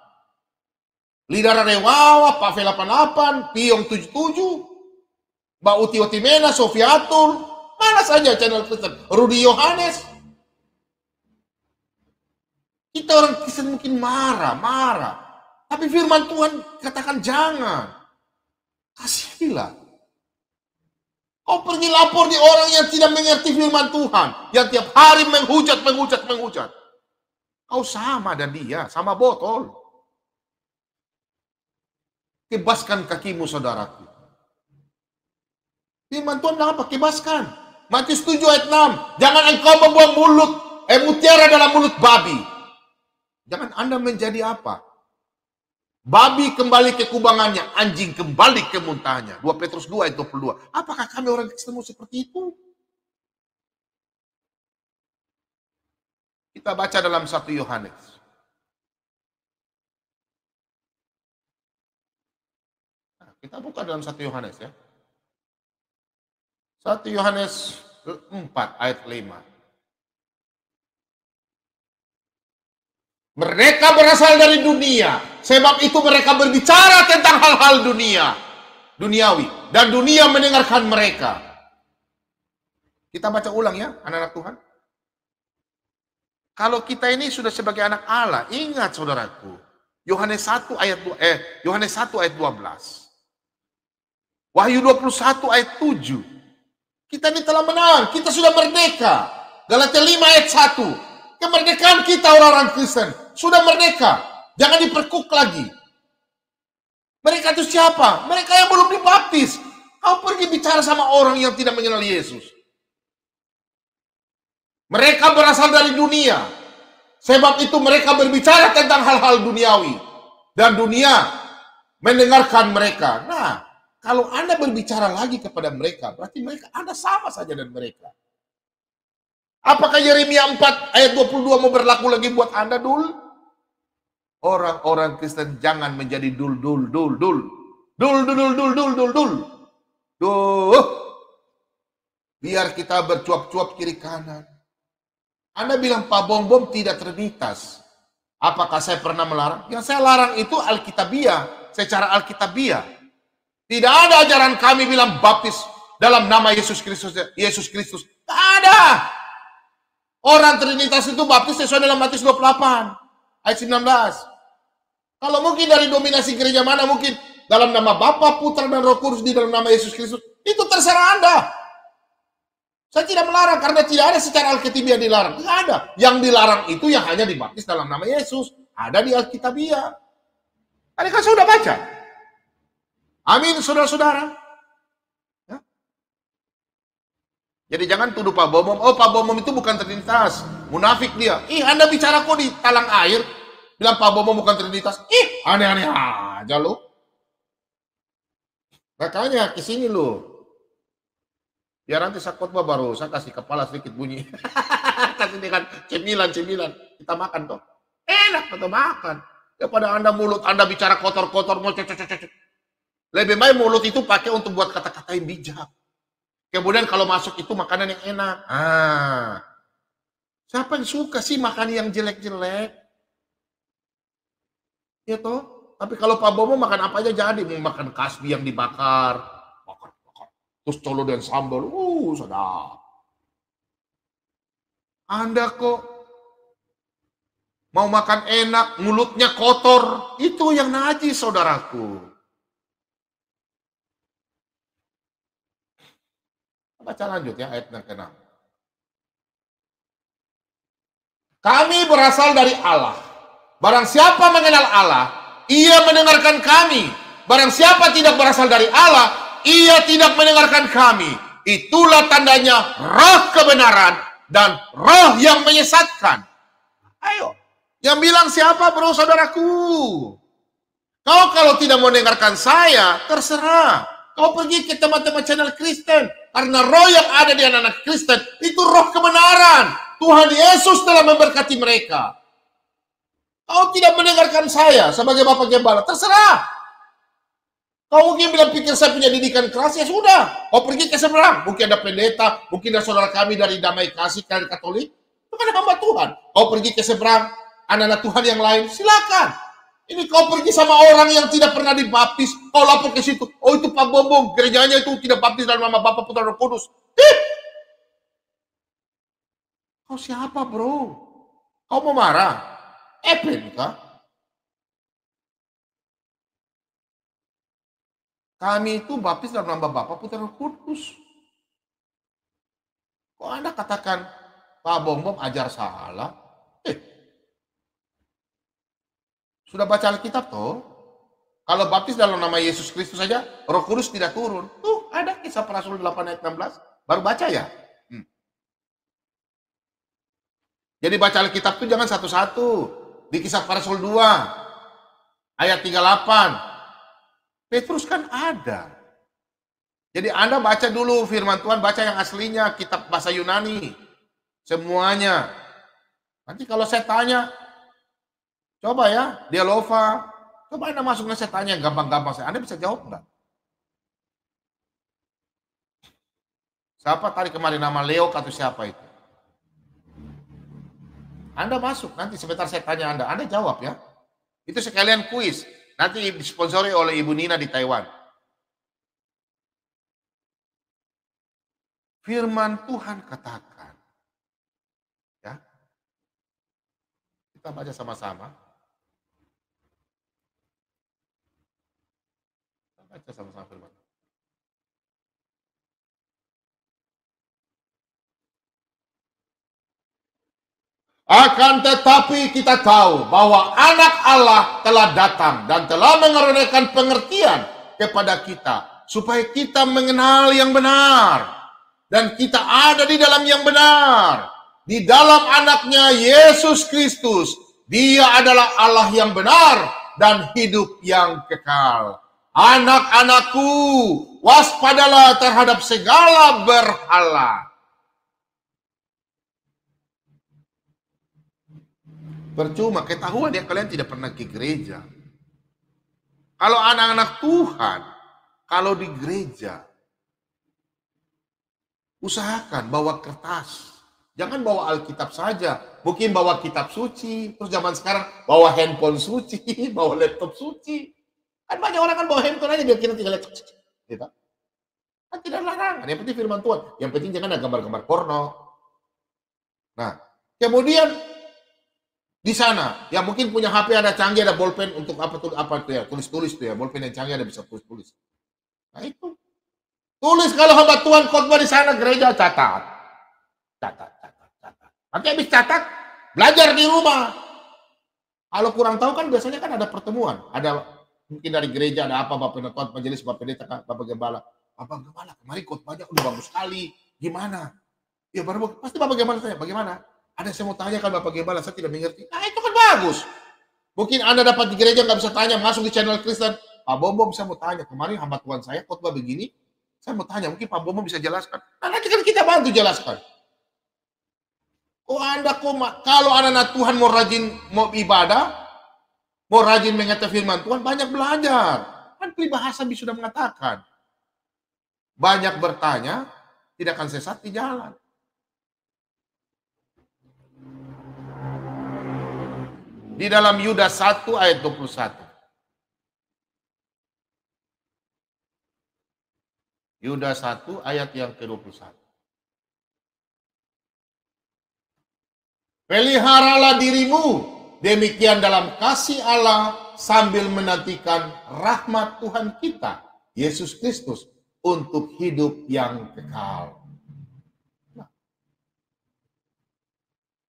Lidara Rewawa, Pak V88, Piong 77, Mbak Uti Otimena, Sofiatul, mana saja channel Kristen, Rudi Yohanes. Kita orang Kristen mungkin marah. Tapi firman Tuhan katakan jangan. Kasihilah. Kau pergi lapor di orang yang tidak mengerti firman Tuhan. Yang tiap hari menghujat. Kau sama dan dia, sama botol. Kebaskan kakimu saudaraku. Firman Tuhan bilang apa? Kebaskan. Matius 7 ayat 6. Jangan engkau membuang mutiara dalam mulut babi. Jangan Anda menjadi apa? Babi kembali ke kubangannya, anjing kembali ke muntahnya. 2 Petrus 2 ayat 22. Apakah kami orang Kristen seperti itu? Kita baca dalam 1 Yohanes. Nah, kita buka dalam 1 Yohanes ya. 1 Yohanes 4 ayat 5. Mereka berasal dari dunia, sebab itu mereka berbicara tentang hal-hal duniawi, dan dunia mendengarkan mereka. Kita baca ulang ya, anak-anak Tuhan. Kalau kita ini sudah sebagai anak Allah, ingat saudaraku, Yohanes 1 ayat Yohanes 1 ayat 12. Wahyu 21 ayat 7. Kita ini telah menang, kita sudah merdeka. Galatia 5 ayat 1. Kemerdekaan kita orang-orang Kristen sudah merdeka. Jangan diperkuk lagi. Mereka itu siapa? Mereka yang belum dibaptis. Kau pergi bicara sama orang yang tidak mengenal Yesus. Mereka berasal dari dunia. Sebab itu mereka berbicara tentang hal-hal duniawi. Dan dunia mendengarkan mereka. Nah, kalau Anda berbicara lagi kepada mereka, berarti mereka Anda sama saja dengan mereka. Apakah Yeremia 4 ayat 22 mau berlaku lagi buat Anda, Dul? Orang-orang Kristen jangan menjadi dul. Biar kita bercuap-cuap kiri kanan. Anda bilang Pak Bom tidak trinitas. Apakah saya pernah melarang? Yang saya larang itu Alkitabiah, secara Alkitabiah. Tidak ada ajaran kami bilang baptis dalam nama Yesus Kristus. Tidak ada. Orang trinitas itu baptis sesuai dalam Matius 28 ayat 19. Kalau mungkin dari dominasi gereja mana, mungkin dalam nama Bapa, Putra, dan Roh Kudus di dalam nama Yesus Kristus. Itu terserah Anda. Saya tidak melarang karena tidak ada secara Alkitabiah dilarang. Tidak ada. Yang dilarang itu yang hanya dibaptis dalam nama Yesus. Ada di Alkitabiah. Adakah sudah baca? Amin, saudara-saudara. Ya. Jadi jangan tuduh Pak Bomom. Oh, Pak Bomom itu bukan trinitas. Munafik dia. Anda bicara kok di talang air. Bilang Pak Bomom bukan trinitas. Aneh-aneh aja lo. Makanya kesini lo. Biar nanti saya khotbah baru saya kasih kepala sedikit bunyi. Kasih dengan cemilan. Kita makan toh. Enak kita makan. Daripada Anda mulut Anda bicara kotor-kotor. Lebih baik mulut itu pakai untuk buat kata-kata yang bijak. Kemudian kalau masuk itu makanan yang enak. Siapa yang suka sih makan yang jelek-jelek? Ya toh. Tapi kalau Pak Bomo makan apa aja jadi. Mau makan kasbi yang dibakar. Terus colo dan sambal, sedap. Anda kok mau makan enak, mulutnya kotor, itu yang najis, saudaraku. Baca lanjut ya ayat yang ke-6. Kami berasal dari Allah. Barang siapa mengenal Allah, ia mendengarkan kami. Barang siapa tidak berasal dari Allah, ia tidak mendengarkan kami. Itulah tandanya roh kebenaran dan roh yang menyesatkan. Ayo. Yang bilang siapa bro saudaraku? Kau kalau tidak mau mendengarkan saya, terserah. Kau pergi ke teman-teman channel Kristen. Karena roh yang ada di anak-anak Kristen, itu roh kebenaran. Tuhan Yesus telah memberkati mereka. Kau tidak mendengarkan saya sebagai Bapak Gembala, terserah. Kau mungkin bilang pikir saya punya didikan keras, ya sudah. Kau pergi ke seberang. Mungkin ada pendeta, mungkin ada saudara kami dari Damai Kasih, dari Katolik. Itu kan hamba Tuhan. Kau pergi ke seberang, anak-anak Tuhan yang lain, silakan. Ini kau pergi sama orang yang tidak pernah dibaptis, kau lapor ke situ. Oh itu Pak Bombong, gerejanya itu tidak baptis dalam nama Bapa, Putra, Roh Kudus. Kau siapa bro? Kau mau marah? Kah? Kami itu baptis dalam nama Bapa, Putra, Roh Kudus. Kok Anda katakan Pak Bom ajar salah? Sudah baca Alkitab toh? Kalau baptis dalam nama Yesus Kristus saja, Roh Kudus tidak turun. Tuh ada Kisah Para Rasul 8 ayat 16. Baru baca ya? Jadi baca Alkitab itu jangan satu-satu. Di Kisah Para Rasul 2 ayat 38. Petrus kan ada. Jadi Anda baca dulu firman Tuhan, baca yang aslinya, kitab bahasa Yunani. Semuanya. Nanti kalau saya tanya, coba ya, Dialova, coba Anda masuk, saya tanya gampang-gampang. Anda bisa jawab enggak? Siapa tadi kemarin nama Leo atau siapa itu? Anda masuk, nanti sebentar saya tanya Anda jawab ya. Itu sekalian kuis. Nanti disponsori oleh Ibu Nina di Taiwan. Firman Tuhan katakan, ya, Kita baca sama-sama. Kita baca sama-sama firman. Akan tetapi kita tahu bahwa anak Allah telah datang dan telah mengaruniakan pengertian kepada kita supaya kita mengenal yang benar dan kita ada di dalam yang benar, di dalam anaknya Yesus Kristus. Dia adalah Allah yang benar dan hidup yang kekal. Anak-anakku, waspadalah terhadap segala berhala. Percuma, ketahuan ya kalian tidak pernah ke gereja. Kalau anak-anak Tuhan, kalau di gereja, usahakan bawa kertas. Jangan bawa Alkitab saja. Mungkin bawa kitab suci. Terus zaman sekarang bawa handphone suci, bawa laptop suci. Kan banyak orang kan bawa handphone aja biar kita tinggal lihat. Gitu. Kan tidak larangan. Yang penting firman Tuhan. Yang penting jangan ada gambar-gambar porno. Nah, kemudian di sana, ya mungkin punya HP ada canggih, ada bolpen untuk apa tuh ya, tulis-tulis tuh ya, bolpen yang canggih ada bisa tulis-tulis. Nah itu, tulis kalau hamba Tuhan khotbah di sana gereja catat. Nanti habis catat, belajar di rumah. Kalau kurang tahu kan biasanya kan ada pertemuan, ada mungkin dari gereja ada apa, Bapak Tuhan, majelis, Bapak Pendeta, Bapak Gembala. Bapak Gembala kemarin khotbahnya udah bagus sekali, gimana? Ya baru pasti Bapak Gembala tanya, bagaimana? Ada saya mau tanya kan Bapak Gembala, saya tidak mengerti. Nah itu kan bagus. Mungkin Anda dapat di gereja nggak bisa tanya, masuk di channel Kristen. Pak Bombom saya mau tanya, kemarin hamba Tuhan saya khotbah begini, saya mau tanya, mungkin Pak Bombom bisa jelaskan. Nah nanti kan kita bantu jelaskan. Oh Anda kalau anak-anak Tuhan mau rajin mau ibadah, mau rajin mengetahui firman Tuhan, banyak belajar. Kan peribahasa sudah mengatakan, banyak bertanya, tidak akan sesat di jalan. Di dalam Yudas 1 ayat 21. Yudas 1 ayat yang ke-21. Peliharalah dirimu demikian dalam kasih Allah sambil menantikan rahmat Tuhan kita, Yesus Kristus, untuk hidup yang kekal. Nah,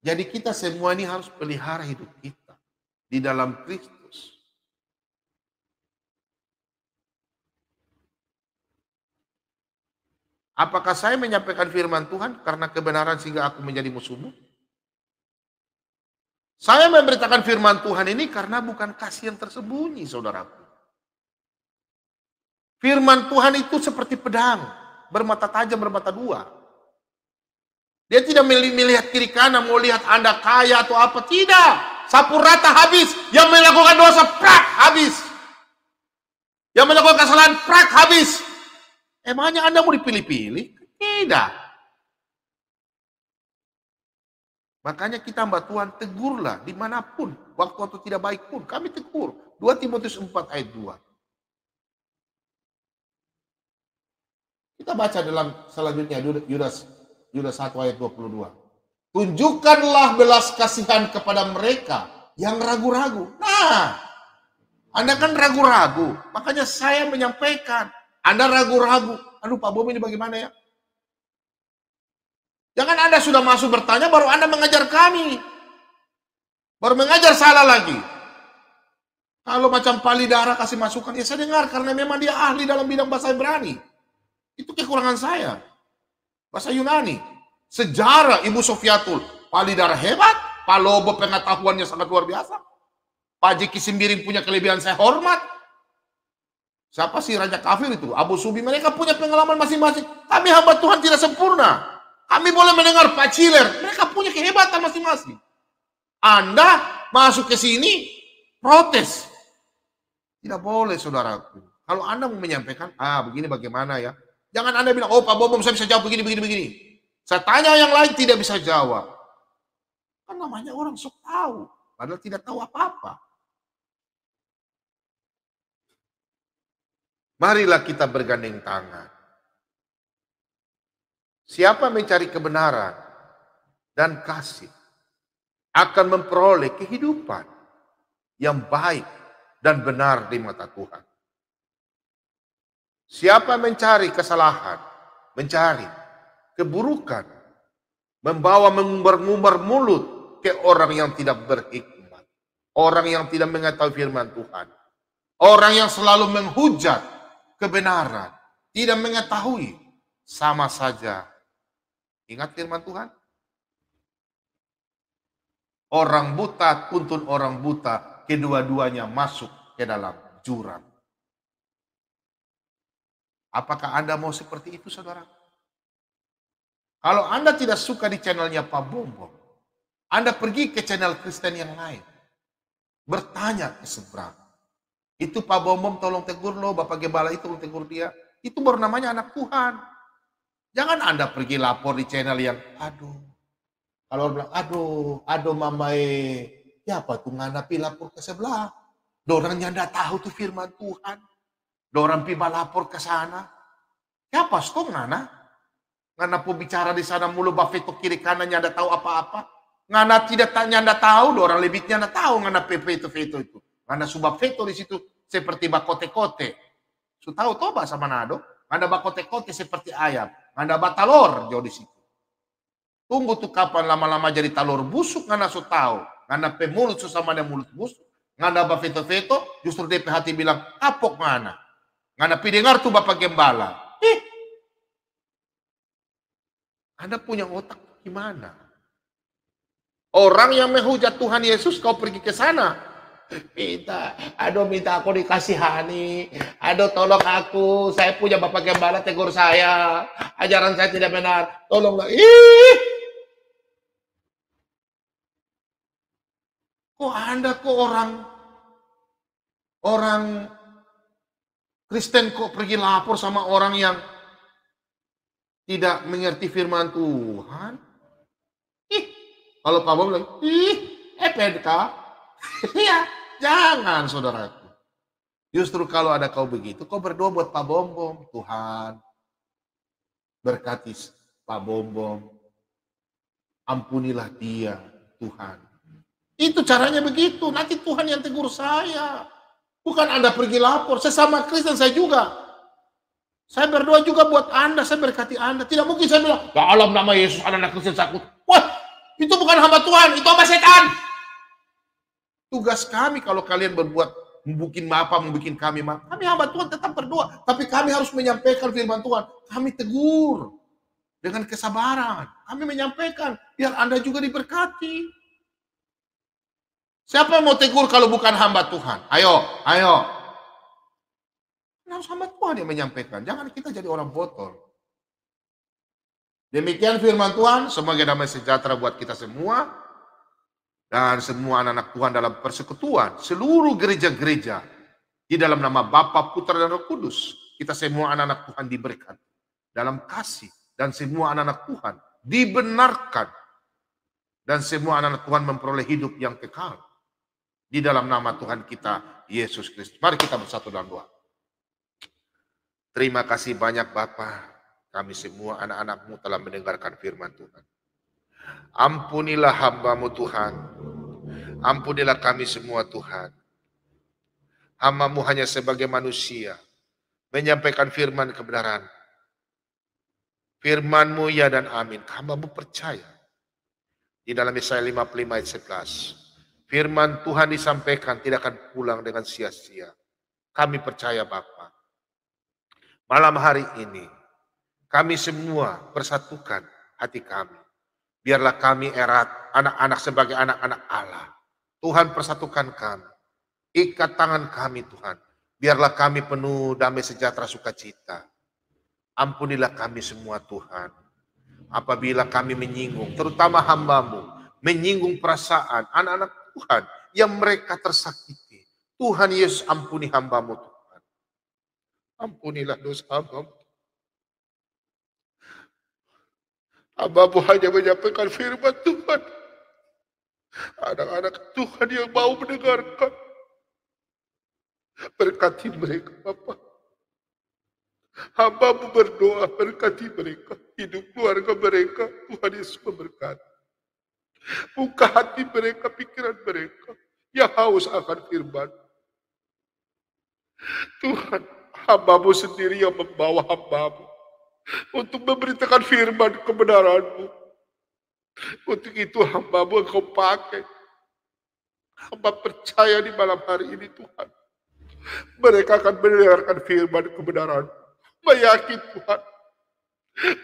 jadi kita semua ini harus pelihara hidup kita di dalam Kristus. Apakah saya menyampaikan firman Tuhan karena kebenaran sehingga aku menjadi musuhmu? Saya memberitakan firman Tuhan ini karena bukan kasih yang tersembunyi, saudaraku. Firman Tuhan itu seperti pedang, bermata tajam, bermata dua. Dia tidak melihat kiri kanan, mau lihat Anda kaya atau apa, tidak. Sapu rata habis. Yang melakukan dosa, prak, habis. Yang melakukan kesalahan, prak, habis. Emangnya Anda mau dipilih-pilih? Tidak. Makanya kita hamba Tuhan tegurlah dimanapun. Waktu tidak baik pun kami tegur. 2 Timotius 4 ayat 2. Kita baca dalam selanjutnya Yudas 1 ayat 22. Tunjukkanlah belas kasihan kepada mereka yang ragu-ragu. Nah, Anda kan ragu-ragu. Makanya saya menyampaikan. Anda ragu-ragu. Aduh Pak Bom ini bagaimana ya? Jangan Anda sudah masuk bertanya, baru Anda mengajar kami. Baru mengajar salah lagi. Kalau macam Palidara kasih masukan, ya saya dengar karena memang dia ahli dalam bidang bahasa Ibrani. Itu kekurangan saya. Bahasa Yunani. Sejarah Ibu Sofiatul. Palidara hebat. Pak Lobo pengetahuannya sangat luar biasa. Pak Jeki Simbiring punya kelebihan saya hormat. Siapa sih Raja Kafir itu? Abu Subi. Mereka punya pengalaman masing-masing. Kami hamba Tuhan tidak sempurna. Kami boleh mendengar Pak Ciler. Mereka punya kehebatan masing-masing. Anda masuk ke sini, protes. Tidak boleh, saudaraku. Kalau Anda mau menyampaikan, begini bagaimana ya. Jangan Anda bilang, oh Pak Bom, saya bisa jawab begini. Saya tanya yang lain tidak bisa jawab. Kan namanya orang sok tahu. Padahal tidak tahu apa-apa. Marilah kita bergandeng tangan. Siapa mencari kebenaran dan kasih, akan memperoleh kehidupan yang baik dan benar di mata Tuhan. Siapa mencari kesalahan, mencari keburukan, membawa mengumbar-ngumbar mulut ke orang yang tidak berhikmat, orang yang tidak mengetahui firman Tuhan, orang yang selalu menghujat kebenaran, tidak mengetahui, sama saja. Ingat firman Tuhan? Orang buta tuntun orang buta, kedua-duanya masuk ke dalam jurang. Apakah Anda mau seperti itu, saudara? Kalau Anda tidak suka di channelnya Pak Bombom, Anda pergi ke channel Kristen yang lain. Bertanya ke seberang. Itu Pak Bombom tolong tegur lo, Bapak Gembala itu tolong tegur dia. Itu baru namanya anak Tuhan. Jangan Anda pergi lapor di channel yang, aduh. Kalau orang bilang, aduh mamae. Ya apa tuh ngana pi lapor ke sebelah. Dorangnya ndak tahu tuh firman Tuhan. Dorang pi lapor ke sana. Ya apa stong ngana? Ngana po bicara di sana mulu bafeto kiri kanan ndak tahu apa-apa. Ngana tidak tanya ndak tahu, dorang lebihnya ndak tahu ngana veto itu. Ngana subab veto di situ seperti bakote-kote. Su tahu toh bahasa Manado? Ngana bakote-kote seperti ayam. Ngana batalor jauh di situ. Tunggu tuh kapan lama-lama jadi talor busuk ngana su tahu. Ngana pe mulut susah mana mulut busuk. Ngana ba veto-veto justru DP hati bilang kapok ngana. Ngana pi dengar tuh Bapak Gembala. Anda punya otak gimana? Orang yang menghujat Tuhan Yesus kau pergi ke sana. Minta aku dikasihani. Tolong aku. Saya punya Bapak Gembala tegur saya. Ajaran saya tidak benar. Tolonglah. Kok Anda orang Kristen kok pergi lapor sama orang yang tidak mengerti firman Tuhan? Kalau Pak Bombom bilang, PDK. Ya, jangan saudaraku. Justru kalau ada kau begitu, kau berdoa buat Pak Bombom. Tuhan, berkati Pak Bombom. Ampunilah dia, Tuhan. Itu caranya begitu. Nanti Tuhan yang tegur saya. Bukan Anda pergi lapor. Sesama Kristen saya juga. Saya berdoa juga buat Anda. Saya berkati Anda. Tidak mungkin saya bilang, dalam nama Yesus anak Kristen sakit. Wah, itu bukan hamba Tuhan. Itu hamba setan. Tugas kami kalau kalian berbuat membuat kami hamba Tuhan tetap berdoa. Tapi kami harus menyampaikan firman Tuhan. Kami tegur. Dengan kesabaran. Kami menyampaikan. Biar Anda juga diberkati. Siapa yang mau tegur kalau bukan hamba Tuhan? Ayo. Harus hamba Tuhan yang menyampaikan. Jangan kita jadi orang botol. Demikian firman Tuhan. Semoga damai sejahtera buat kita semua. Dan semua anak-anak Tuhan dalam persekutuan. Seluruh gereja-gereja. Di dalam nama Bapa, Putra, dan Roh Kudus. Kita semua anak-anak Tuhan diberkati. Dalam kasih. Dan semua anak-anak Tuhan dibenarkan. Dan semua anak-anak Tuhan memperoleh hidup yang kekal. Di dalam nama Tuhan kita, Yesus Kristus. Mari kita bersatu dalam doa. Terima kasih banyak Bapa. Kami semua anak-anak-Mu telah mendengarkan firman Tuhan. Ampunilah hamba-Mu Tuhan. Ampunilah kami semua Tuhan. Hamba-Mu hanya sebagai manusia. Menyampaikan firman kebenaran. Firman-Mu ya dan amin. Hamba-Mu percaya. Di dalam Yesaya 55 ayat 11. Firman Tuhan disampaikan tidak akan pulang dengan sia-sia. Kami percaya Bapa. Malam hari ini, kami semua persatukan hati kami. Biarlah kami erat, anak-anak sebagai anak-anak Allah. Tuhan persatukan kami. Ikat tangan kami Tuhan. Biarlah kami penuh damai sejahtera sukacita. Ampunilah kami semua Tuhan. Apabila kami menyinggung, terutama hamba-Mu, menyinggung perasaan anak-anak Tuhan yang mereka tersakiti. Tuhan Yesus ampuni hamba-Mu Tuhan. Ampunilah dosa hamba-Mu. Hamba-Mu hanya menyampaikan firman Tuhan. Anak-anak Tuhan yang mau mendengarkan. Berkati mereka Bapa. Hamba-Mu berdoa berkati mereka. Hidup keluarga mereka. Tuhan Yesus memberkati. Buka hati mereka, pikiran mereka yang haus akan firman. Tuhan, hamba-Mu sendiri yang membawa hamba-Mu untuk memberitakan firman kebenaran-Mu. Untuk itu hamba-Mu Engkau pakai. Hamba percaya di malam hari ini Tuhan. Mereka akan mendengarkan firman kebenaran. Meyakin Tuhan.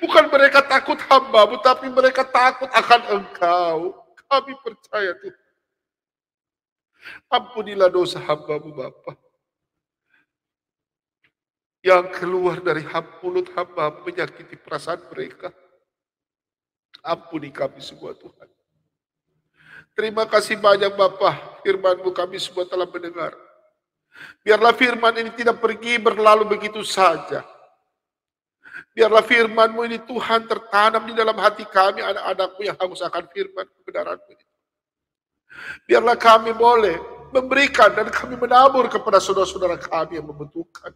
Bukan mereka takut hamba-Mu, tapi mereka takut akan Engkau. Kami percaya Tuhan. Ampunilah dosa hamba-Mu Bapa. Yang keluar dari mulut hamba menyakiti perasaan mereka. Ampuni kami semua Tuhan. Terima kasih banyak Bapa, firman-Mu kami semua telah mendengar. Biarlah firman ini tidak pergi berlalu begitu saja. Biarlah firman-Mu ini Tuhan tertanam di dalam hati kami, anak-anak-Mu yang haus akan firman kebenaran-Mu ini. Biarlah kami boleh memberikan dan kami menabur kepada saudara-saudara kami yang membutuhkan.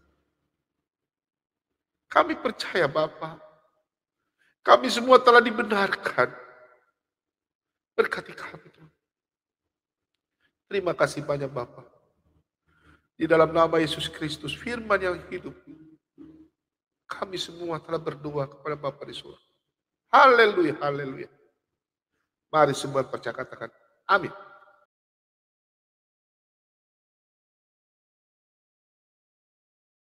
Kami percaya Bapa, kami semua telah dibenarkan. Berkati kami Tuhan. Terima kasih banyak Bapa. Di dalam nama Yesus Kristus, firman yang hidup, kami semua telah berdoa kepada Bapa di surga. Haleluya, haleluya. Mari semua percaya katakan, amin.